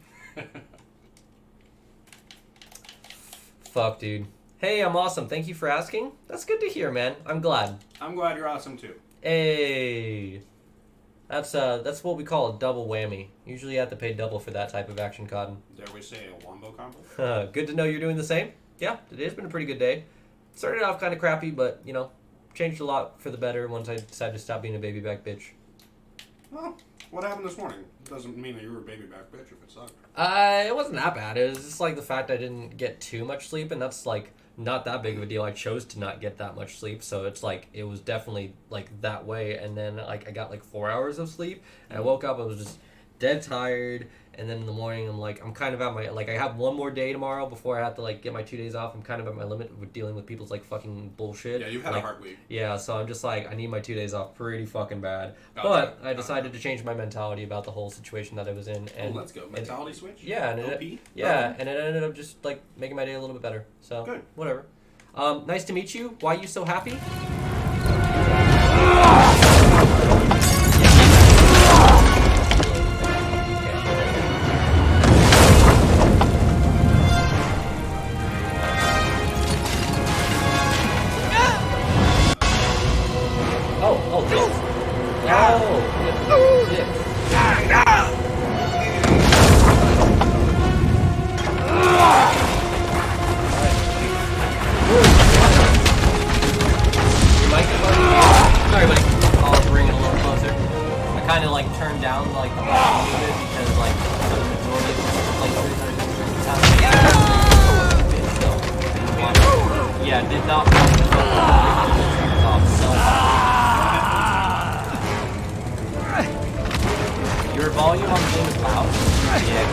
Fuck, dude. Hey, I'm awesome. Thank you for asking. That's good to hear, man. I'm glad. I'm glad you're awesome too. Hey. That's what we call a double whammy. Usually you have to pay double for that type of action cod. Dare we say a wombo combo? Good to know you're doing the same. Yeah, today's been a pretty good day. Started off kind of crappy, but, you know, changed a lot for the better once I decided to stop being a baby back bitch. Well, what happened this morning? Doesn't mean that you were a baby back bitch if it sucked. It wasn't that bad. It was just like the fact I didn't get too much sleep, and that's like not that big of a deal. I chose to not get that much sleep, so it's like it was definitely like that way. And then like I got like 4 hours of sleep, and I woke up, I was just dead tired. And then in the morning, I'm kind of at my, like, I have one more day tomorrow before I have to, like, get my 2 days off. I'm kind of at my limit with dealing with people's, like, fucking bullshit. Yeah, you've had like, a hard week. Yeah, so I'm just like, I need my 2 days off pretty fucking bad. Okay. But I decided to change my mentality about the whole situation that I was in. And Let's go. Mentality switch? Yeah, and OP? and it ended up just, like, making my day a little bit better. So, Good. Whatever. Nice to meet you. Why are you so happy? Oh, this. Oh, this. Sorry, buddy. I'll bring it a little closer. I kind of like turned down like the volume a little bit because like for the majority of the playthroughs that I did during the time. Yeah, did not want to put the triggers off so hard. Your volume on the game is loud. Yeah.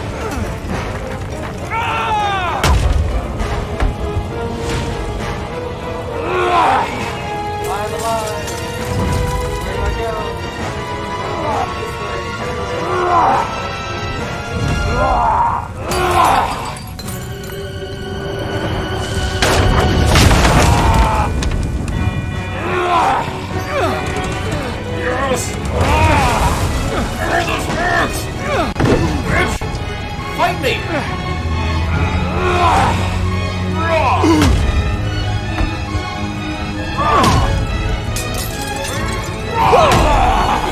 I'm alive. Where do I go? Yes! This hurts! Bitch! Fight me!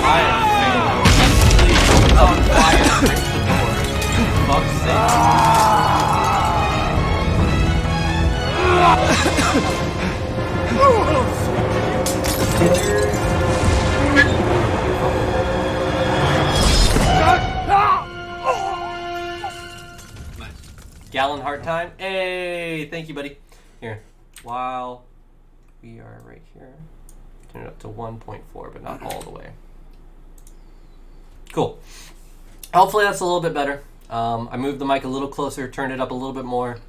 I am failing. Please, on fire, fix the door. Fuck's Nice. Gallon heart time. Hey, thank you, buddy. Here, while we are right here, turn it up to 1.4, but not all the way. Cool. Hopefully that's a little bit better. I moved the mic a little closer, turned it up a little bit more.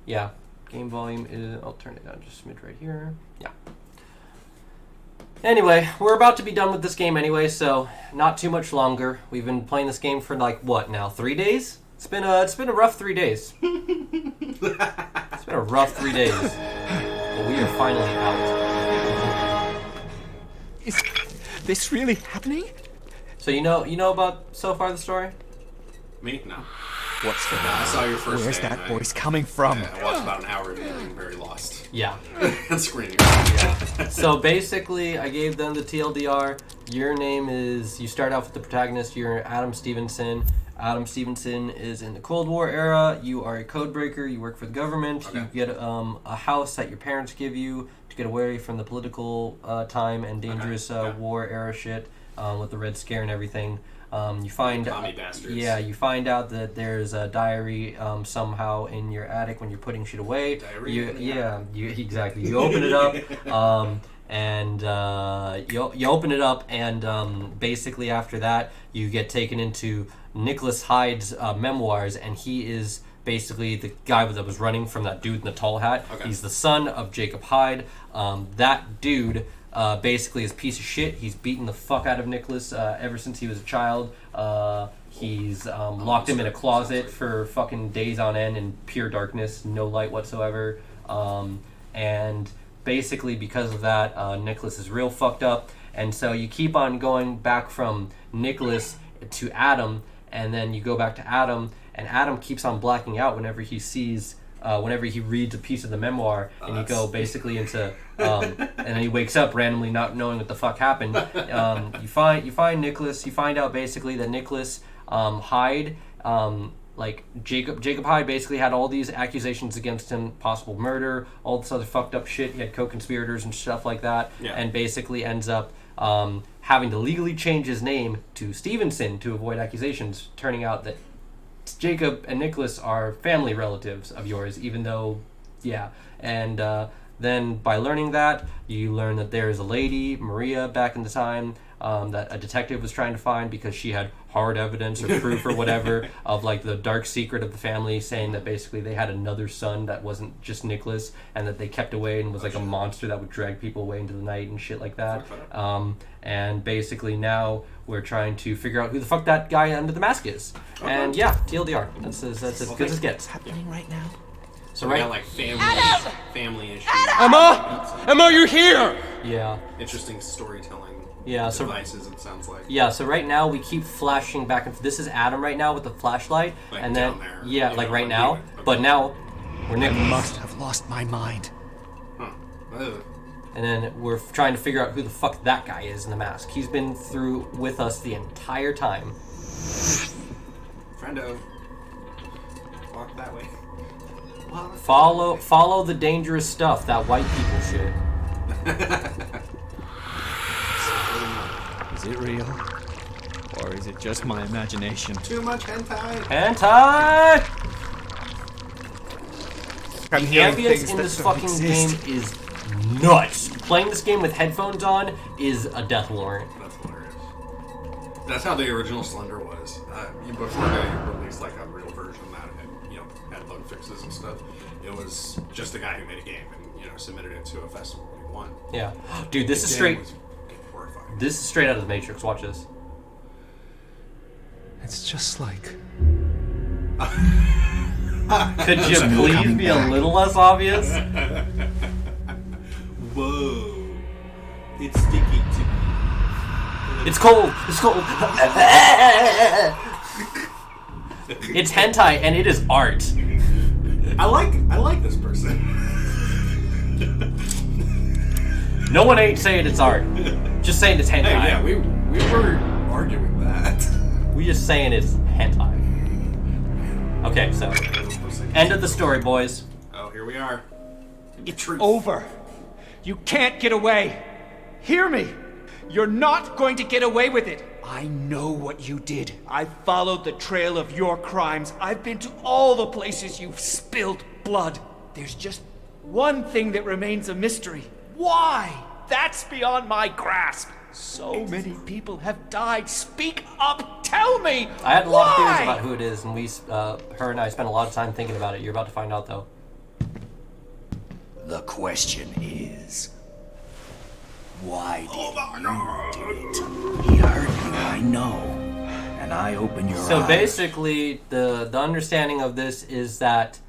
Yeah, game volume is, I'll turn it down just a smidge right here. Yeah. Anyway, we're about to be done with this game anyway, so not too much longer. We've been playing this game for like, what now, 3 days? It's been a rough 3 days. It's been a rough 3 days. But we are finally out. Is this really happening? So you know about so far the story? Me? No. What's the I saw your first Where's day, that and voice coming from? I watched about an hour of you being very lost. Yeah. And screaming. So basically, I gave them the TLDR. Your name is, you start off with the protagonist, you're Adam Stevenson. Adam Stevenson is in the Cold War era. You are a code breaker. You work for the government. Okay. You get a house that your parents give you to get away from the political time and dangerous war era shit with the Red Scare and everything. You find Commie bastards. Yeah, you find out that there's a diary somehow in your attic when you're putting shit away. Diary? You exactly. You open it up. And you open it up, and basically after that, you get taken into Nicholas Hyde's memoirs, and he is basically the guy that was running from that dude in the tall hat. Okay. He's the son of Jacob Hyde. That dude basically is a piece of shit. He's beaten the fuck out of Nicholas ever since he was a child. He's locked him in a closet for fucking days on end in pure darkness, no light whatsoever. And basically because of that, Nicholas is real fucked up. And so you keep on going back from Nicholas to Adam, and then you go back to Adam, and Adam keeps on blacking out whenever he sees, whenever he reads a piece of the memoir, and you go basically into, and then he wakes up randomly not knowing what the fuck happened. You find Nicholas, you find out basically that Nicholas Hyde, like Jacob Hyde basically had all these accusations against him, possible murder, all this other fucked up shit. He had co-conspirators and stuff like that, and basically ends up having to legally change his name to Stevenson to avoid accusations, turning out that Jacob and Nicholas are family relatives of yours, even though, and then by learning that, you learn that there is a lady, Maria, back in the time, that a detective was trying to find because she had hard evidence or proof or whatever of like the dark secret of the family, saying that basically they had another son that wasn't just Nicholas, and that they kept away and was like a monster that would drag people away into the night and shit like that. And basically now we're trying to figure out who the fuck that guy under the mask is. And yeah, TLDR. That's as good as it gets. happening right now? So we got like family issues. Emma, you're here! Yeah. Interesting storytelling So devices, it sounds like. Yeah, so right now we keep flashing back and forth. This is Adam right now with the flashlight, Like and then down there. yeah, You like know, right like now. you would- okay. But now we're I Nicholas, must have lost my mind. Huh. Ugh. and then we're trying to figure out who the fuck that guy is in the mask. He's been through with us the entire time. Friendo. Walk that way. Walk. Follow the dangerous stuff, that white people shit. Is it real? Or is it just my imagination? Too much hentai. Hentai! I'm The hearing ambience things in that this don't fucking exist. game is nuts. Playing this game with headphones on is a death warrant. That's hilarious. That's how the original Slender was. Before they released like a real version that had bug fixes and stuff, it was just a guy who made a game and submitted it to a festival and he won. Yeah, dude, this is The straight. game was horrifying. This is straight out of the Matrix. Watch this. It's just like... Could you please be a little less obvious? Whoa! It's sticky to me. It's cold. It's cold. It's hentai and it is art. I like this person. No one ain't saying it's art. Just saying it's hentai. Hey, yeah, we were arguing that. We just saying it's hentai. Okay, so end of the story, boys. Oh, here we are. It's over. You can't get away. Hear me. You're not going to get away with it. I know what you did. I followed the trail of your crimes. I've been to all the places you've spilled blood. There's just one thing that remains a mystery. Why? That's beyond my grasp. So many people have died. Speak up. Tell me. I had a lot of theories why? about who it is, and her and I spent a lot of time thinking about it. You're about to find out, though. The question is, why did you do it? He hurt you, I know. And I open your eyes. So basically, the understanding of this is that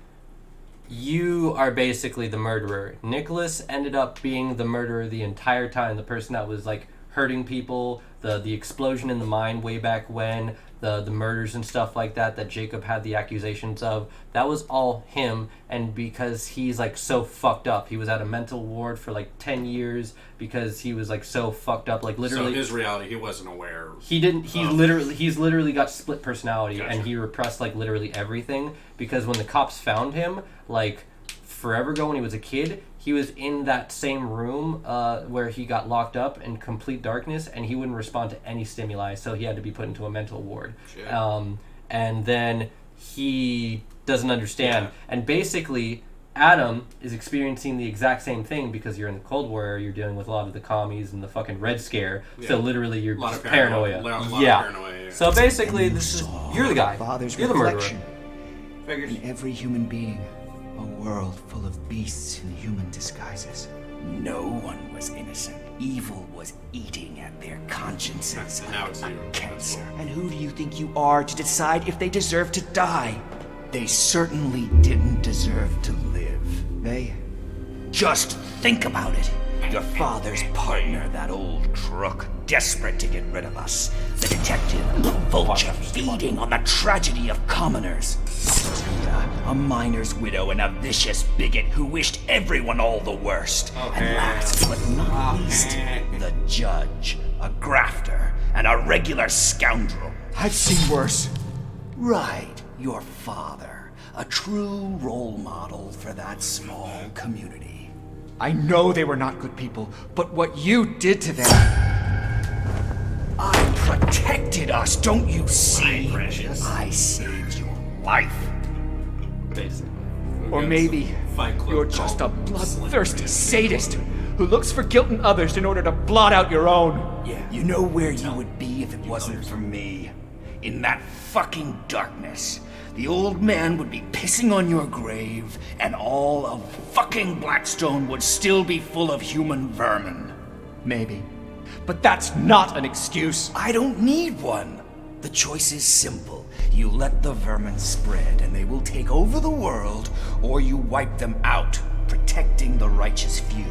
you are basically the murderer. Nicholas ended up being the murderer the entire time. The person that was like hurting people, the explosion in the mine way back when, the murders and stuff like that Jacob had the accusations of, that was all him. And because he's like so fucked up, he was at a mental ward for like 10 years because he was like so fucked up, like literally. So in his reality, he wasn't aware. He's literally got split personality. Gotcha. And he repressed like literally everything, because when the cops found him like forever ago when he was a kid, he was in that same room where he got locked up in complete darkness, and he wouldn't respond to any stimuli, so he had to be put into a mental ward. And then he doesn't understand. And basically, Adam is experiencing the exact same thing, because you're in the Cold War, you're dealing with a lot of the commies and the fucking Red Scare, so literally you're just paranoia. Paranoia. So basically, And this is, saw you're the guy. Father's You're the murderer. reflection in every human being. A world full of beasts in human disguises. No one was innocent. Evil was eating at their consciences Now like it's a you. cancer. And who do you think you are to decide if they deserve to die? They certainly didn't deserve to live. They Just think about it. Your father's partner, that old crook, desperate to get rid of us. The detective, Vulture, feeding on the tragedy of commoners. Judah, a miner's widow and a vicious bigot who wished everyone all the worst. And last but not least, the judge, a grafter, and a regular scoundrel. I've seen worse. Right, your father, a true role model for that small community. I know they were not good people, but what you did to them. I protected us, don't you see? My precious. I saved your life. Basically. Or maybe Fight Club you're just a called bloodthirsty sadist who looks for guilt in others in order to blot out your own. Yeah. You know where you would be if it wasn't for me? In that fucking darkness. The old man would be pissing on your grave, and all of fucking Blackstone would still be full of human vermin. Maybe. But that's not an excuse. I don't need one. The choice is simple. You let the vermin spread, and they will take over the world, or you wipe them out, protecting the righteous few.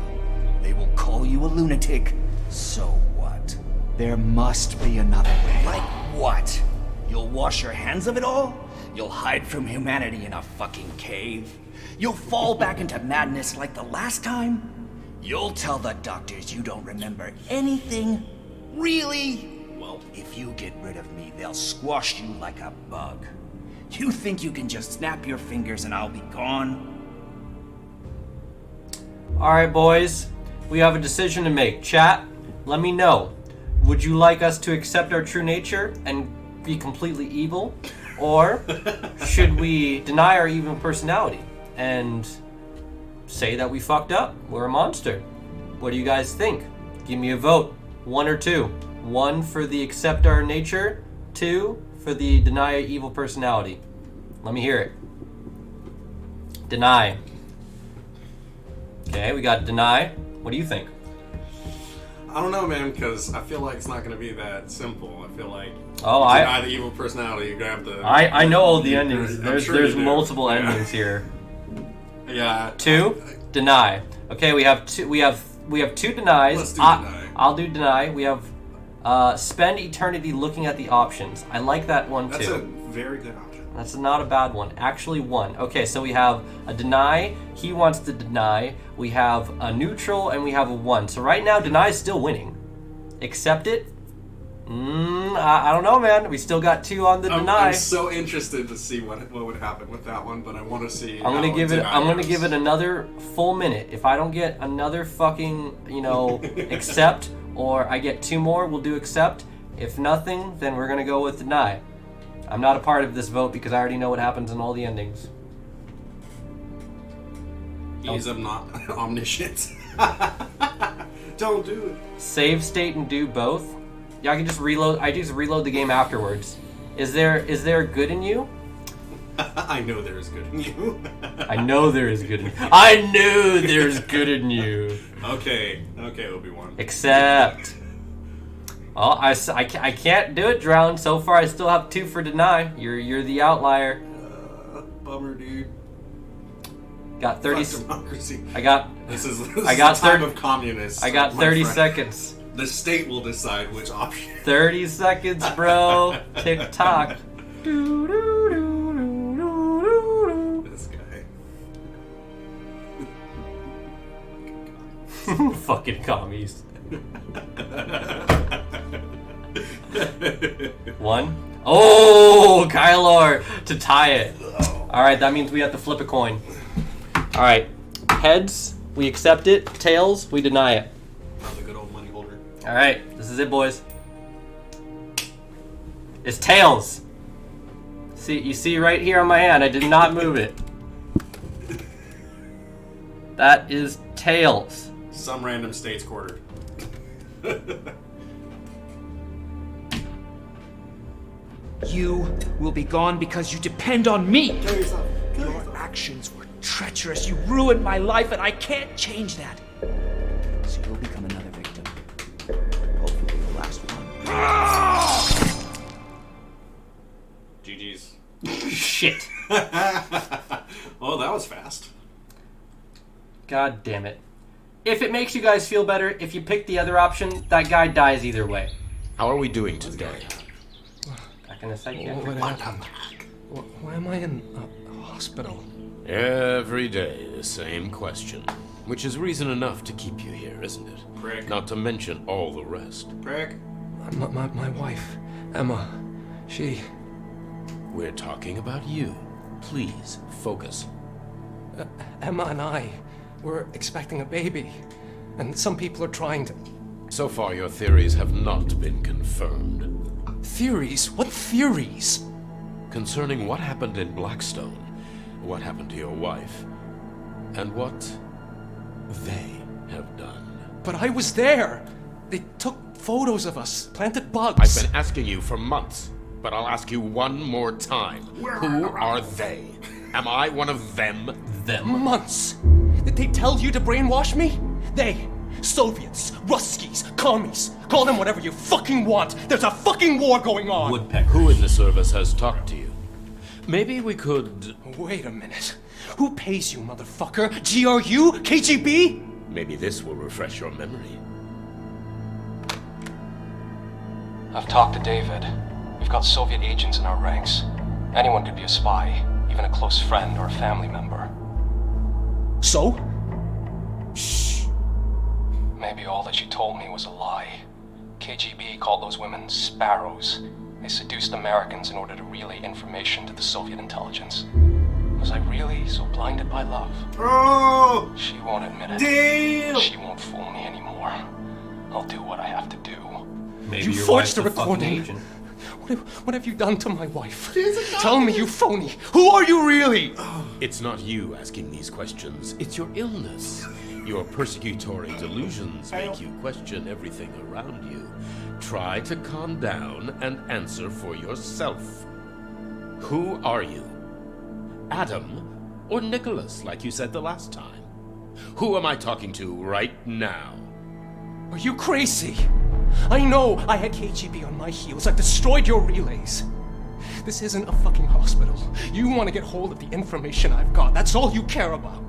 They will call you a lunatic. So what? There must be another way. Like what? You'll wash your hands of it all? You'll hide from humanity in a fucking cave? You'll fall back into madness like the last time? You'll tell the doctors you don't remember anything? Really? Well, If you get rid of me, they'll squash you like a bug. You think you can just snap your fingers and I'll be gone? Alright, boys. We have a decision to make. Chat, let me know. Would you like us to accept our true nature and be completely evil? Or should we deny our evil personality and say that we fucked up? We're a monster. What do you guys think? Give me a vote. 1 or 2. 1 for the accept our nature. 2 for the deny our evil personality. Let me hear it. Deny. Okay, we got deny. What do you think? I don't know, man, because I feel like it's not going to be that simple. I feel like Oh, you deny the evil personality, you grab the... I know all the endings. I'm There's sure you there's do. multiple Yeah. endings here. Yeah. 2, deny. Okay, we have 2 denies. Let's do deny. I'll do deny. We have spend eternity looking at the options. I like that one That's too. a very good option. That's not a bad one. Actually, 1. Okay, so we have a deny. He wants to deny. We have a neutral, and we have a 1. So right now, deny is still winning. Accept it? I don't know, man. We still got 2 on the deny. I'm so interested to see what would happen with that one, but I want to see. I'm gonna how give it. deny I'm gonna goes. give it another full minute. If I don't get another fucking, accept, or I get 2 more, we'll do accept. If nothing, then we're gonna go with deny. I'm not a part of this vote because I already know what happens in all the endings. He's omniscient. Don't do it. Save state and do both. Yeah, I can just reload. I just reload the game afterwards. Is there good in you? I know there is good in you. I know there is good in you. I know there's good in you. Okay, Obi-Wan. Accept. Oh, I can't do it, Drown. So far, I still have 2 for deny. You're the outlier. Bummer, dude. Got 30. Fuck democracy. I got This is I got the time 30 of communists. I got my 30 friend. seconds. The state will decide which option. 30 seconds, bro. Tick tock. This guy. Fucking commies. 1. Oh, Kylar to tie it. All right, that means we have to flip a coin. All right, heads, we accept it. Tails, we deny it. Oh, the good old money holder. All right, this is it, boys. It's tails. See, you see right here on my hand, I did not move it. That is tails. Some random state's quarter. You will be gone because you depend on me. Your actions were treacherous. You ruined my life, and I can't change that. So you'll become another victim. Hopefully the last one. GG's. Shit. Oh, that was fast. God damn it. If it makes you guys feel better, if you pick the other option, that guy dies either way. How are we doing today? Back in a second. Why am I in a hospital? Every day, the same question. Which is reason enough to keep you here, isn't it? Prick. Not to mention all the rest. Prick. My wife, Emma, she... We're talking about you. Please, focus. Emma and I were expecting a baby, and some people are trying to... So far, your theories have not been confirmed. Theories? What theories? Concerning what happened in Blackstone, what happened to your wife, and what they have done. But I was there! They took photos of us, planted bugs. I've been asking you for months, but I'll ask you one more time. Who are they? Am I one of them? Months! Did they tell you to brainwash me? They, Soviets, Ruskies, commies, call them whatever you fucking want. There's a fucking war going on! Woodpecker. Who in the service has talked to you? Maybe we could... Wait a minute. Who pays you, motherfucker? GRU? KGB? Maybe this will refresh your memory. I've talked to David. We've got Soviet agents in our ranks. Anyone could be a spy, even a close friend or a family member. So? Maybe all that you told me was a lie. KGB called those women sparrows. They seduced Americans in order to relay information to the Soviet intelligence. Was I really so blinded by love? Oh! She won't admit it. Damn! She won't fool me anymore. I'll do what I have to do. Maybe You your forged wife's the a fucking recording. agent. What have you done to my wife? Tell me, you phony. Who are you really? It's not you asking these questions, it's your illness. Your persecutory delusions make you question everything around you. Try to calm down and answer for yourself. Who are you? Adam or Nicholas, like you said the last time? Who am I talking to right now? Are you crazy? I know I had KGB on my heels. I've destroyed your relays. This isn't a fucking hospital. You want to get hold of the information I've got. That's all you care about.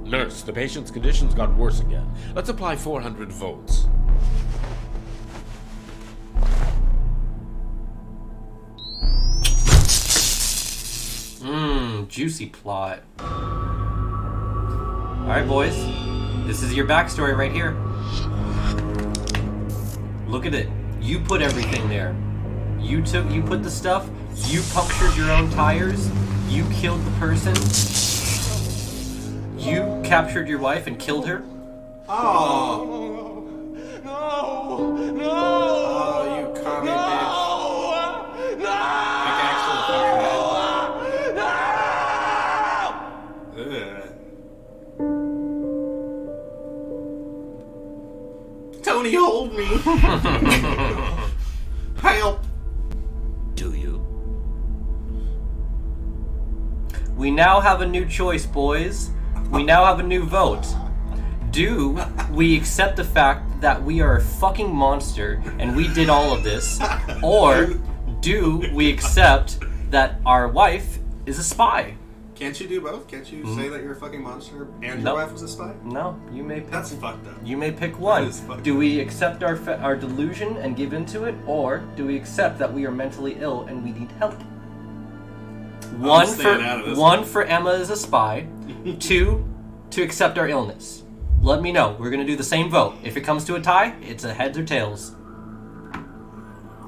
Nurse, the patient's conditions got worse again. Let's apply 400 volts. Juicy plot. Alright, boys. This is your backstory right here. Look at it. You put everything there. You put the stuff. You punctured your own tires. You killed the person. You captured your wife and killed her. Oh! No! No! Oh, you commie bitch. Like, actually fucking Ugh. Tony, hold me. Help. Do you? We now have a new choice, boys. We now have a new vote. Do we accept the fact that we are a fucking monster and we did all of this? Or do we accept that our wife is a spy? Can't you do both? Can't you say that you're a fucking monster and your Nope. wife was a spy? No, you may pick. That's fucked up. You may pick one. is fucked Do we accept our delusion and give into it, or do we accept that we are mentally ill and we need help? staying out of this One for Emma as a spy. 2, to accept our illness. Let me know. We're gonna do the same vote. If it comes to a tie, it's a heads or tails.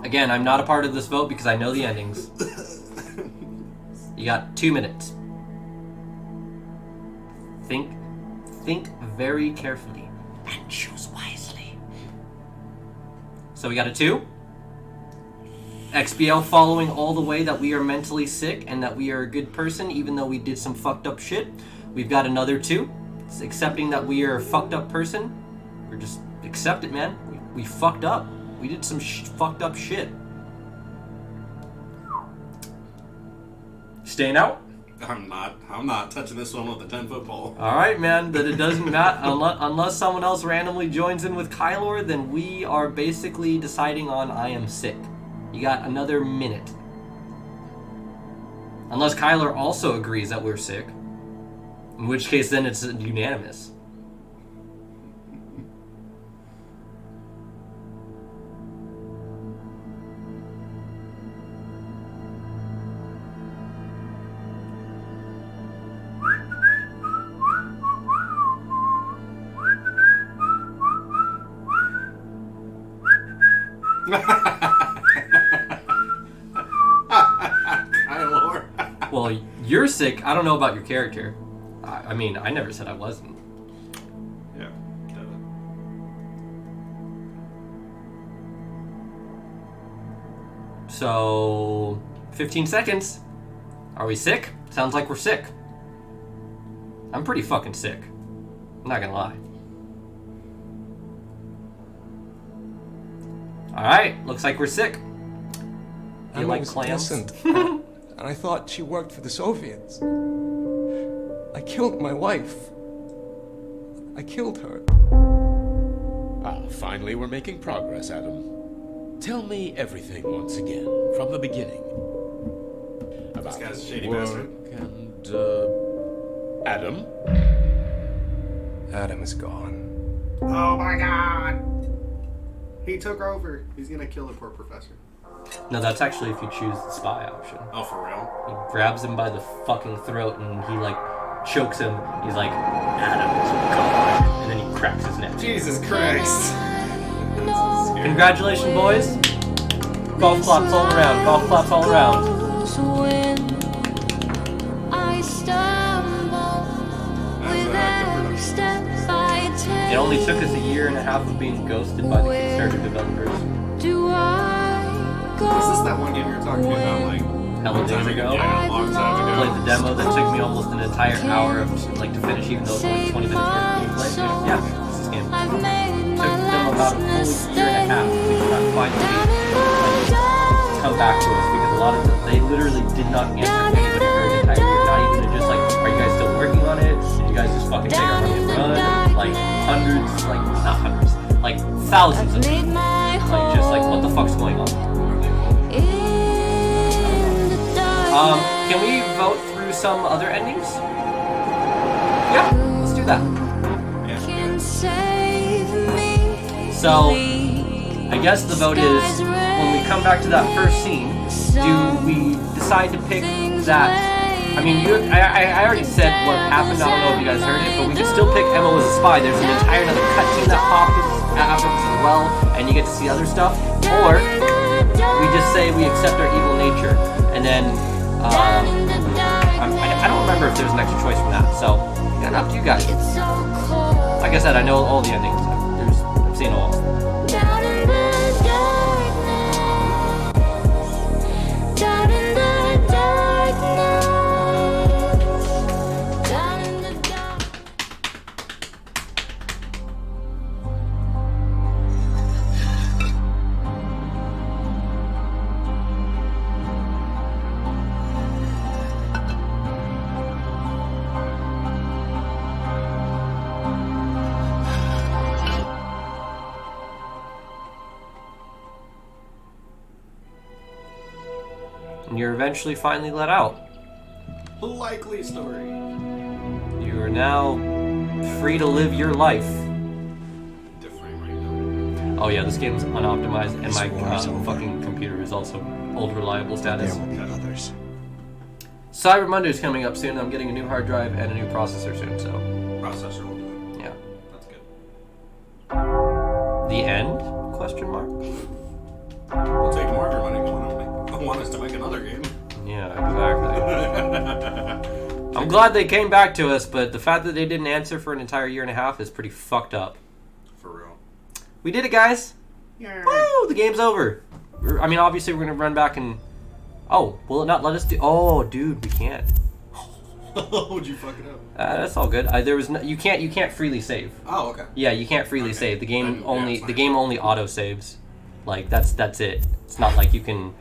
Again, I'm not a part of this vote because I know the endings. You got 2 minutes. Think very carefully and choose wisely. So we got a 2. XBL following all the way that we are mentally sick and that we are a good person even though we did some fucked up shit. We've got another 2. It's accepting that we are a fucked up person. We're just accept it, man. We fucked up. We did some fucked up shit. Staying out? I'm not touching this one with a 10-foot pole. All right, man. But it doesn't matter unless someone else randomly joins in with Kylor. Then we are basically deciding on I am sick. You got another minute. Unless Kylor also agrees that we're sick, in which case then it's unanimous. Kylor. Well, you're sick. I don't know about your character. I mean, I never said I wasn't. Yeah. So, 15 seconds. Are we sick? Sounds like we're sick. I'm pretty fucking sick. I'm not gonna lie. Alright, looks like we're sick. You Emma like was clams? innocent, and I thought she worked for the Soviets. I killed my wife. I killed her. Finally we're making progress, Adam. Tell me everything once again, from the beginning. About guy's a shady work bastard. and, Adam? Adam is gone. Oh my god! He took over. He's gonna kill the poor professor. No, that's actually if you choose the spy option. Oh, for real? He grabs him by the fucking throat and he like chokes him. He's like, Adam's gone. And then he cracks his neck. Jesus Christ. Congratulations, boys. Golf claps all around. Golf claps all around. It only took us a year and a half of being ghosted by the Kickstarter developers. Is this that one game you were talking about, like, Hella days ago. Yeah, a long time ago. Played the demo that took me almost an entire hour of like to finish, even though it's only 20 minutes worth of gameplay. Yeah, this is game. Took them about a full year and a half to finally like, come back to us because a lot of them, they literally did not answer anybody for an entire year. Not even to just like, are you guys still working on it? Did you guys just fucking take our money and run? Like hundreds, like not hundreds, like thousands of people. Like just like what the fuck's going on? Can we vote through some other endings? Yeah, let's do that. So, I guess the vote is, when we come back to that first scene, do we decide to pick that? I mean, I already said what happened, I don't know if you guys heard it, but we can still pick Emma was a spy. There's an entire another cutscene that pops after this as well, and you get to see other stuff. Or, we just say we accept our evil nature, and then I don't remember if there's an extra choice from that, so yeah, up to you guys. Like I said, I know all the endings. I've seen all. And you're eventually finally let out. Likely story. You are now free to live your life. Different right now. Oh yeah, this game's unoptimized, and This my war is over. fucking computer is also old reliable status. There will be others. Cyber Monday is coming up soon. I'm getting a new hard drive and a new processor soon, so Processor will do it. yeah. That's good. The end? Question mark? We'll take more of your money. I want us to make another game. Yeah, exactly. I'm glad they came back to us, but the fact that they didn't answer for an entire year and a half is pretty fucked up. For real. We did it, guys! Yeah. Woo! The game's over. I mean, obviously we're gonna run back and... Oh, will it not let us do... Oh, dude, we can't. Would you fuck it up? That's all good. There was no... You can't freely save. Oh, okay. Yeah, you can't freely save. The game Then, yeah, only it's fine. the game only auto saves. Like that's it. It's not like you can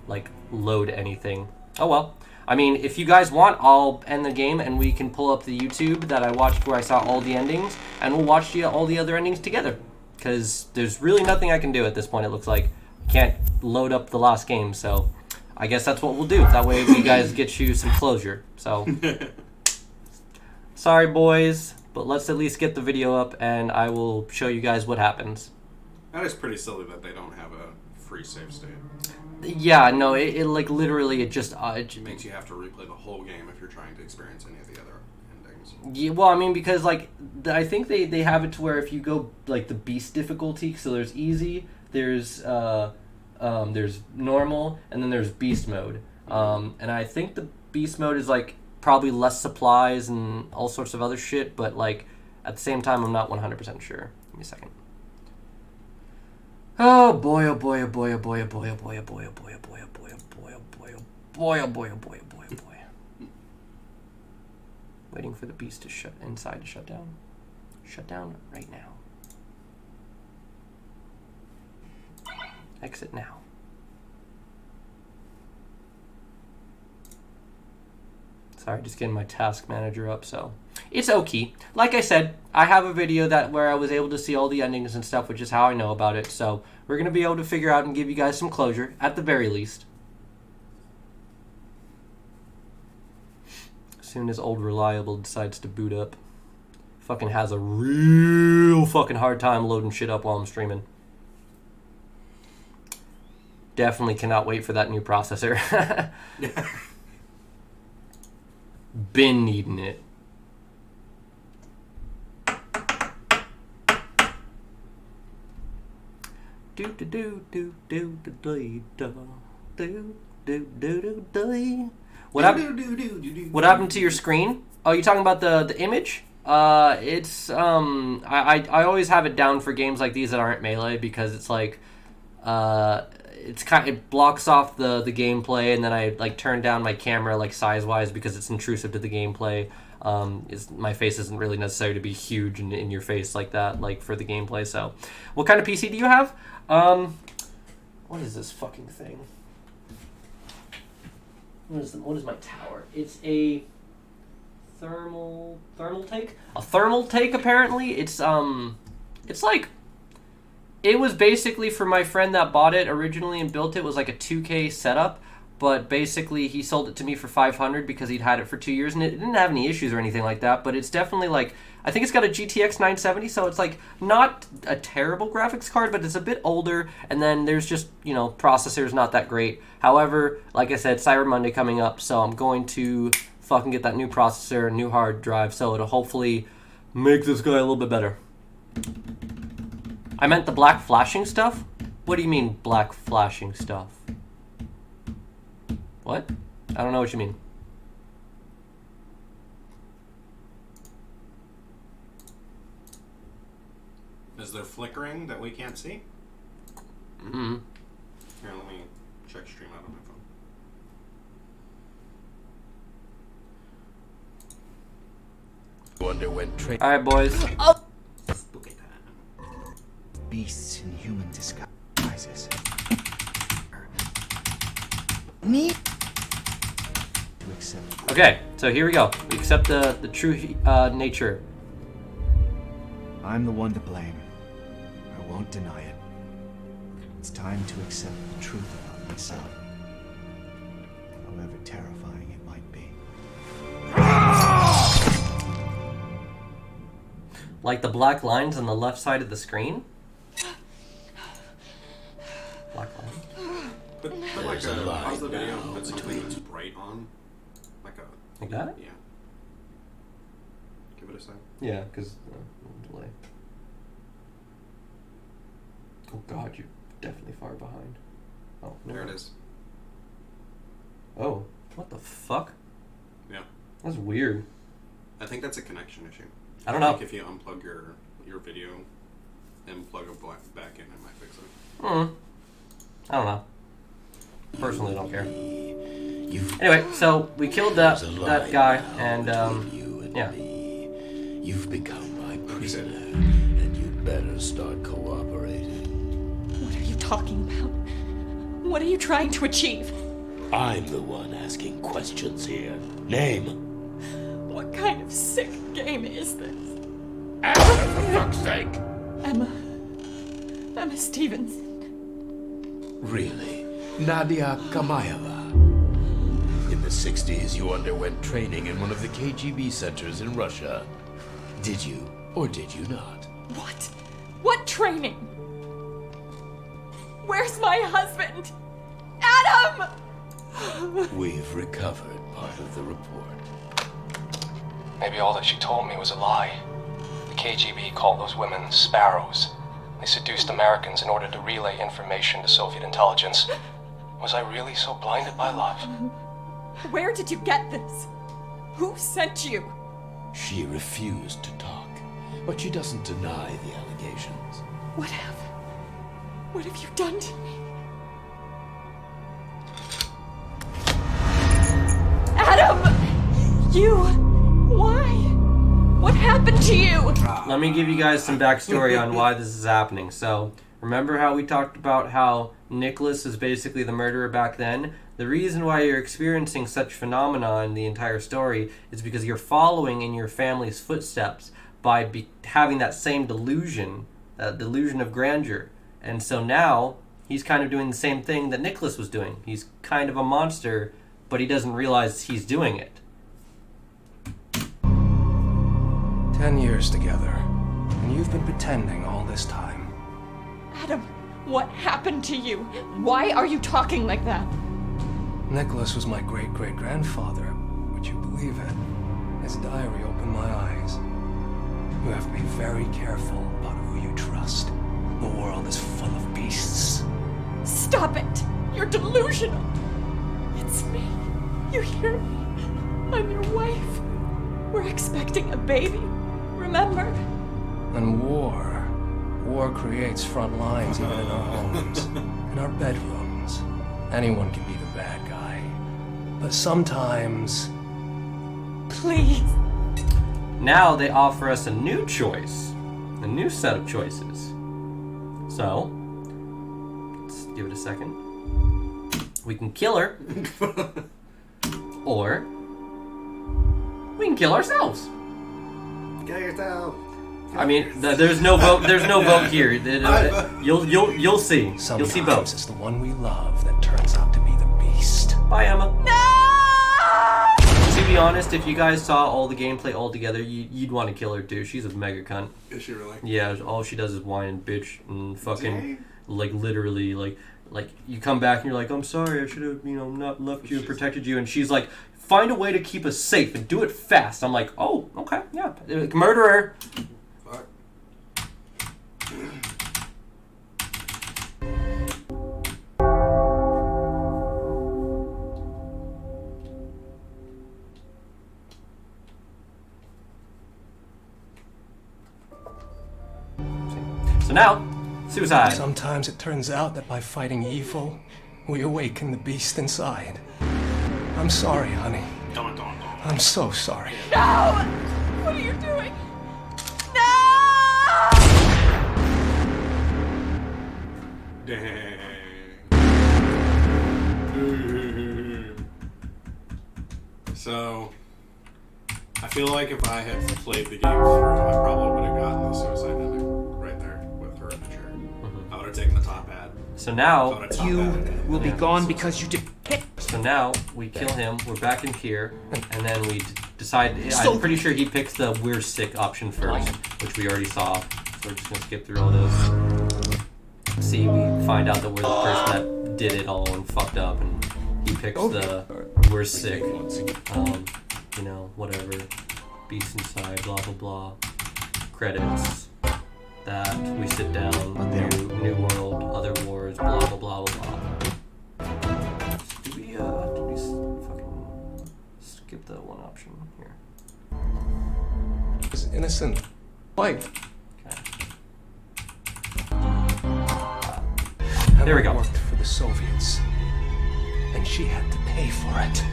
like load anything. Oh well. I mean, if you guys want, I'll end the game and we can pull up the YouTube that I watched where I saw all the endings, and we'll watch all the other endings together. Because there's really nothing I can do at this point. It looks like I can't load up the last game, so I guess that's what we'll do. That way, we guys get you some closure. So. Sorry, boys, but let's at least get the video up, and I will show you guys what happens. That is pretty silly that they don't have a free save state. Yeah, no, it like literally it just It makes you have to replay the whole game if you're trying to experience any of the other endings. yeah, well, I mean, because like I think they have it to where if you go like the beast difficulty, so there's easy, there's normal, and then there's beast mode. And I think the beast mode is like probably less supplies and all sorts of other shit, but like at the same time I'm not 100% sure. Give me a second. Oh boy, oh boy, oh boy, oh boy, oh boy, oh boy, oh boy, oh boy, oh boy, oh boy, oh boy, oh boy, oh boy, oh boy, oh boy, oh boy, oh boy. Waiting for the beast to shut down. Shut down right now. Exit now. Sorry, just getting my task manager up, so it's okay. Like I said, I have a video where I was able to see all the endings and stuff, which is how I know about it. So we're gonna be able to figure out and give you guys some closure at the very least. As soon as old reliable decides to boot up, fucking has a real fucking hard time loading shit up while I'm streaming. Definitely cannot wait for that new processor. Been needing it. Do do do do do do do do do do do. What happened? What happened to your screen? Oh, you talking about the image? It's I always have it down for games like these that aren't Melee because it's like it blocks off the gameplay, and then I like turn down my camera like size wise because it's intrusive to the gameplay. My face isn't really necessary to be huge in your face like that, like for the gameplay. So, what kind of PC do you have? What is this fucking thing? What is my tower? It's a thermal take. A thermal take apparently. It's like. It was basically for my friend that bought it originally and built it. Was like a 2K setup, but basically he sold it to me for $500 because he'd had it for 2 years and it didn't have any issues or anything like that. But it's definitely like, I think it's got a GTX 970, so it's like not a terrible graphics card, but it's a bit older. And then there's just, processor's not that great. However, like I said, Cyber Monday coming up, so I'm going to fucking get that new processor, new hard drive, so it'll hopefully make this guy a little bit better. I meant the black flashing stuff? What do you mean, black flashing stuff? What? I don't know what you mean. Is there flickering that we can't see? Mm-hmm. Here, let me check stream out on my phone. Underwent training. Alright, boys. Spooky time. Beasts in human disguises. Need to accept. Okay, so here we go. We accept the true nature. I'm the one to blame. I won't deny it. It's time to accept the truth about myself, however terrifying it might be. Like the black lines on the left side of the screen? Black line. But like, pause the video, put something that's bright on. Like that? Yeah. Give it a second. Yeah, because delay. Oh god, you're definitely far behind. Oh, no. There it is. Oh, what the fuck? Yeah. That's weird. I think that's a connection issue. I don't know. Think if you unplug your video and plug it back in, it might fix it. I don't know. Personally, don't care. Anyway, so we killed that guy, and yeah. You've become my prisoner, and you'd better start cooperating. What are you talking about? What are you trying to achieve? I'm the one asking questions here. Name. What kind of sick game is this? Answer, for fuck's sake! Emma Stevens. Really? Nadia Kamayeva. In the 60s, you underwent training in one of the KGB centers in Russia. Did you, or did you not? What? What training? Where's my husband? Adam! We've recovered part of the report. Maybe all that she told me was a lie. The KGB called those women sparrows. They seduced Americans in order to relay information to Soviet intelligence. Was I really so blinded by love? Where did you get this? Who sent you? She refused to talk, but she doesn't deny the allegations. What have you done to me? Adam! You! Why? What happened to you? Let me give you guys some backstory on why this is happening. So, remember how we talked about how Nicholas is basically the murderer back then? The reason why you're experiencing such phenomena in the entire story is because you're following in your family's footsteps by having that same delusion, that delusion of grandeur. And so now, he's kind of doing the same thing that Nicholas was doing. He's kind of a monster, but he doesn't realize he's doing it. 10 years together, and you've been pretending all this time. Adam, what happened to you? Why are you talking like that? Nicholas was my great-great-grandfather. Would you believe it? His diary opened my eyes. You have to be very careful about who you trust. The world is full of beasts. Stop it! You're delusional! It's me. You hear me? I'm your wife. We're expecting a baby. Remember? And war creates front lines even in our homes, in our bedrooms. Anyone can be the bad guy. But sometimes... Please. Now they offer us a new choice. A new set of choices. So, let's give it a second. We can kill her. Or we can kill ourselves. Kill yourself. I mean, there's no vote. There's no vote here. You'll see. Sometimes You'll see both. it's the one we love that turns out to be the beast. Bye, Emma. No! To be honest, if you guys saw all the gameplay all together, you'd want to kill her too. She's a mega cunt. Is she really? Yeah, all she does is whine and bitch and fucking like literally like you come back and you're like, I'm sorry, I should have not left you and protected you, and she's like, find a way to keep us safe and do it fast. I'm like, oh, okay, yeah, murderer. Fuck. So now, suicide. Sometimes it turns out that by fighting evil, we awaken the beast inside. I'm sorry, honey. Don't. I'm so sorry. No! What are you doing? No! Dang. So, I feel like if I had played the game through, I probably would have gotten the suicide ending right there with her in the chair. I would have taken the top ad. So now You will be gone because you did. So now we kill him. We're back in here, and then we decide. I'm pretty sure he picks the "we're sick" option first, which we already saw. So we're just gonna skip through all those. See, we find out that we're the person that did it all and fucked up, and he picks the "we're sick." You know, whatever. Beast inside, blah blah blah. Credits. That we sit down. New world, other wars, blah blah blah blah blah. Do we fucking skip the one option here? His innocent wife. There we go. Worked for the Soviets, and she had to pay for it.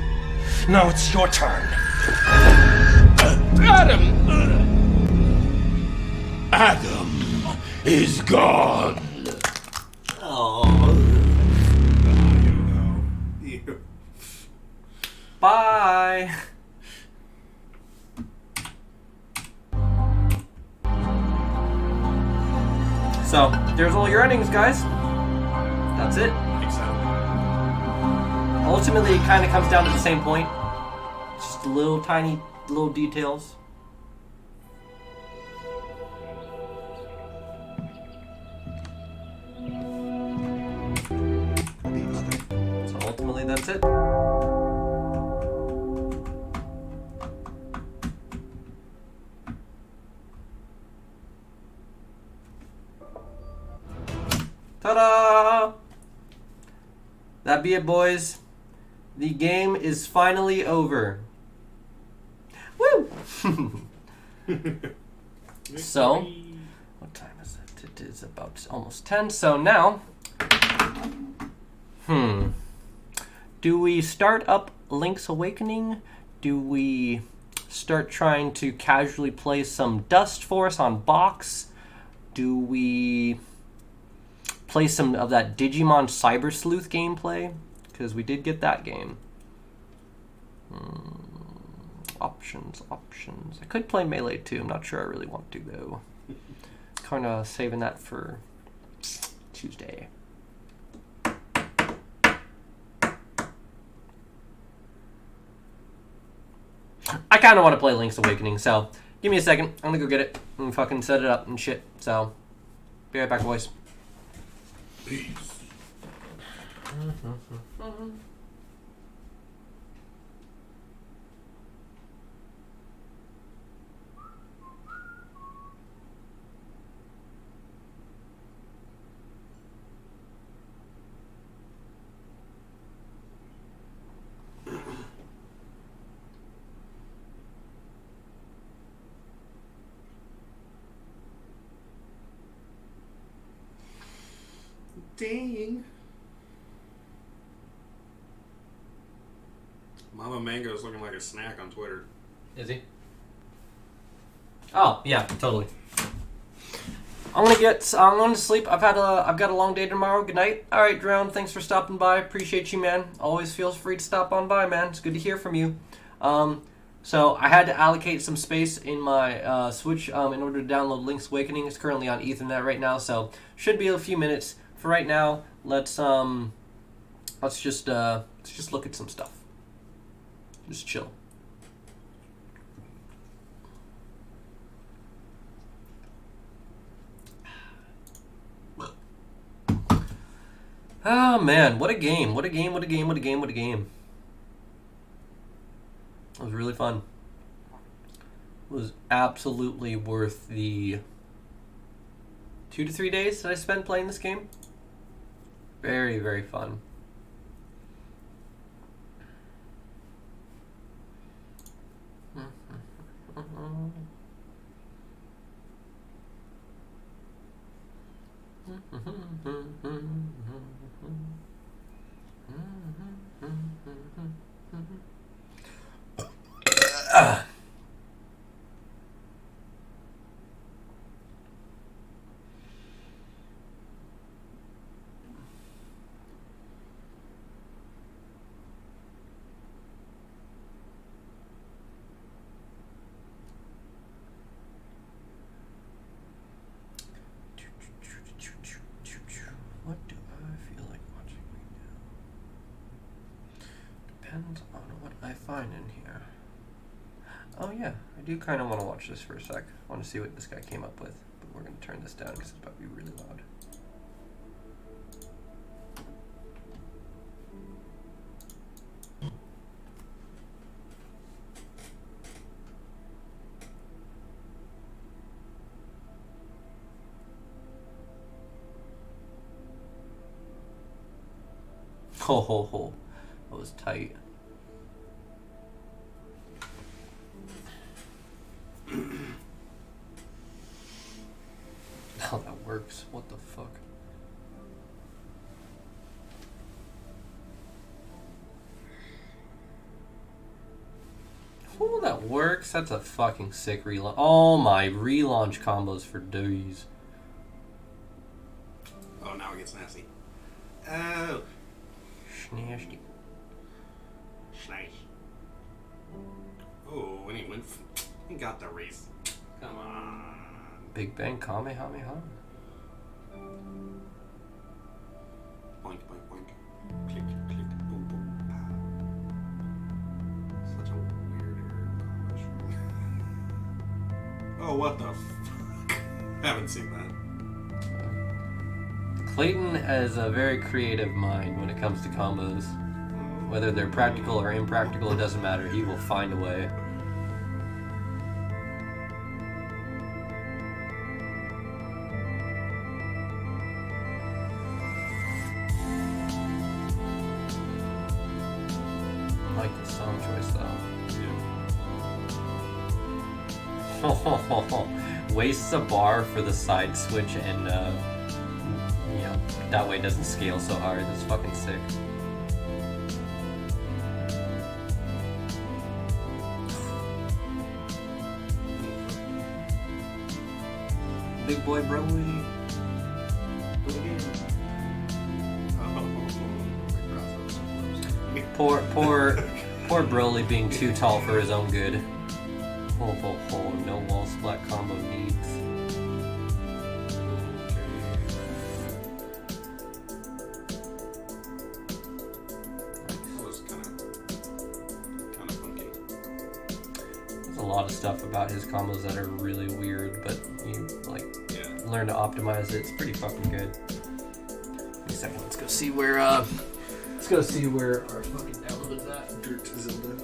Now it's your turn. Adam is gone. Bye. So, there's all your endings, guys. That's it. Ultimately, it kind of comes down to the same point. Just little tiny little details. So ultimately, that's it. Ta-da! That be it, boys. The game is finally over. Woo! So, what time is it? It is about almost 10. So now, do we start up Link's Awakening? Do we start trying to casually play some Dust Force on box? Do we play some of that Digimon Cyber Sleuth gameplay? Because we did get that game. Options. I could play Melee too. I'm not sure I really want to though. Kind of saving that for Tuesday. I kind of want to play Link's Awakening, so give me a second. I'm gonna go get it and fucking set it up and shit. So, be right back, boys. Peace. Dang. Mama Mango's looking like a snack on Twitter. Is he? Oh yeah, totally. I'm going to sleep. I've got a long day tomorrow. Good night. All right, Drone. Thanks for stopping by. Appreciate you, man. Always feels free to stop on by, man. It's good to hear from you. So I had to allocate some space in my Switch in order to download Link's Awakening. It's currently on Ethernet right now, so should be a few minutes. For right now, let's just look at some stuff. Just chill. Oh man, what a game. What a game. It was really fun. It was absolutely worth the 2 to 3 days that I spent playing this game. Very, very fun. What do I feel like watching right now? Depends on what I find in here. yeah, I do kind of want to watch this for a sec. I want to see what this guy came up with. But we're going to turn this down because it's about to be really loud. Ho ho ho. That was tight. How that works. What the fuck? Oh, that works. That's a fucking sick relaunch. Oh my, relaunch combos for days. Oh, now it gets nasty. Oh. Nasty. Nice. Oh, and he got the race. Come on. Big Bang Kamehameha. Boink, boink, boink. Click, click, boom, boom, pow. Such a weird combo. Oh, what the fuck? Haven't seen that. Clayton has a very creative mind when it comes to combos. Whether they're practical or impractical, it doesn't matter. He will find a way. I like the song choice though. Wastes a bar for the side switch and you know, that way it doesn't scale so hard. That's fucking sick. Big boy Broly. Poor Broly being too tall for his own good. Ho ho ho, no wall splat combo needs. There's a lot of stuff about his combos that are really weird, but you learn to optimize it. It's pretty fucking good. Wait a second, let's go see where our fucking download is at. Dirt to Zelda.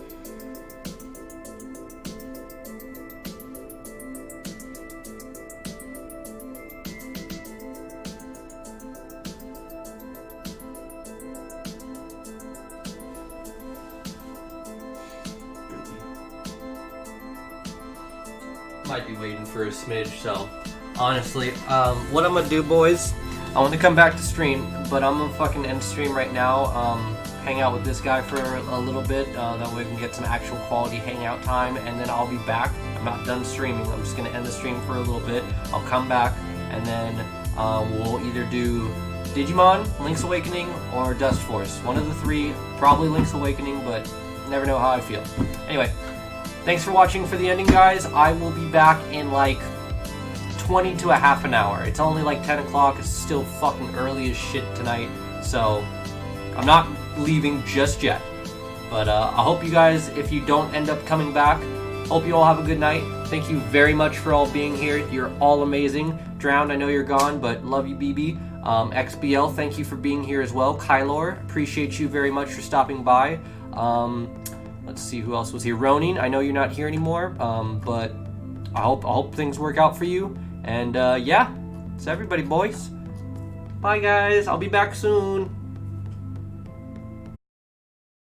Might be waiting for a smidge, so honestly, what I'm gonna do, boys, I want to come back to stream, but I'm gonna fucking end stream right now, hang out with this guy for a little bit, that way we can get some actual quality hangout time, and then I'll be back. I'm not done streaming, I'm just gonna end the stream for a little bit, I'll come back, and then we'll either do Digimon, Link's Awakening, or Dust Force. One of the three, probably Link's Awakening, but never know how I feel. Anyway, thanks for watching for the ending, guys. I will be back in like 20 to a half an hour. It's only like 10 o'clock. It's still fucking early as shit tonight. So I'm not leaving just yet. But I hope you guys, if you don't end up coming back, hope you all have a good night. Thank you very much for all being here. You're all amazing. Drowned, I know you're gone, but love you, BB. XBL, thank you for being here as well. Kylor, appreciate you very much for stopping by. Let's see who else was here. Ronin, I know you're not here anymore, but I hope things work out for you. And yeah, it's everybody, boys. Bye, guys. I'll be back soon.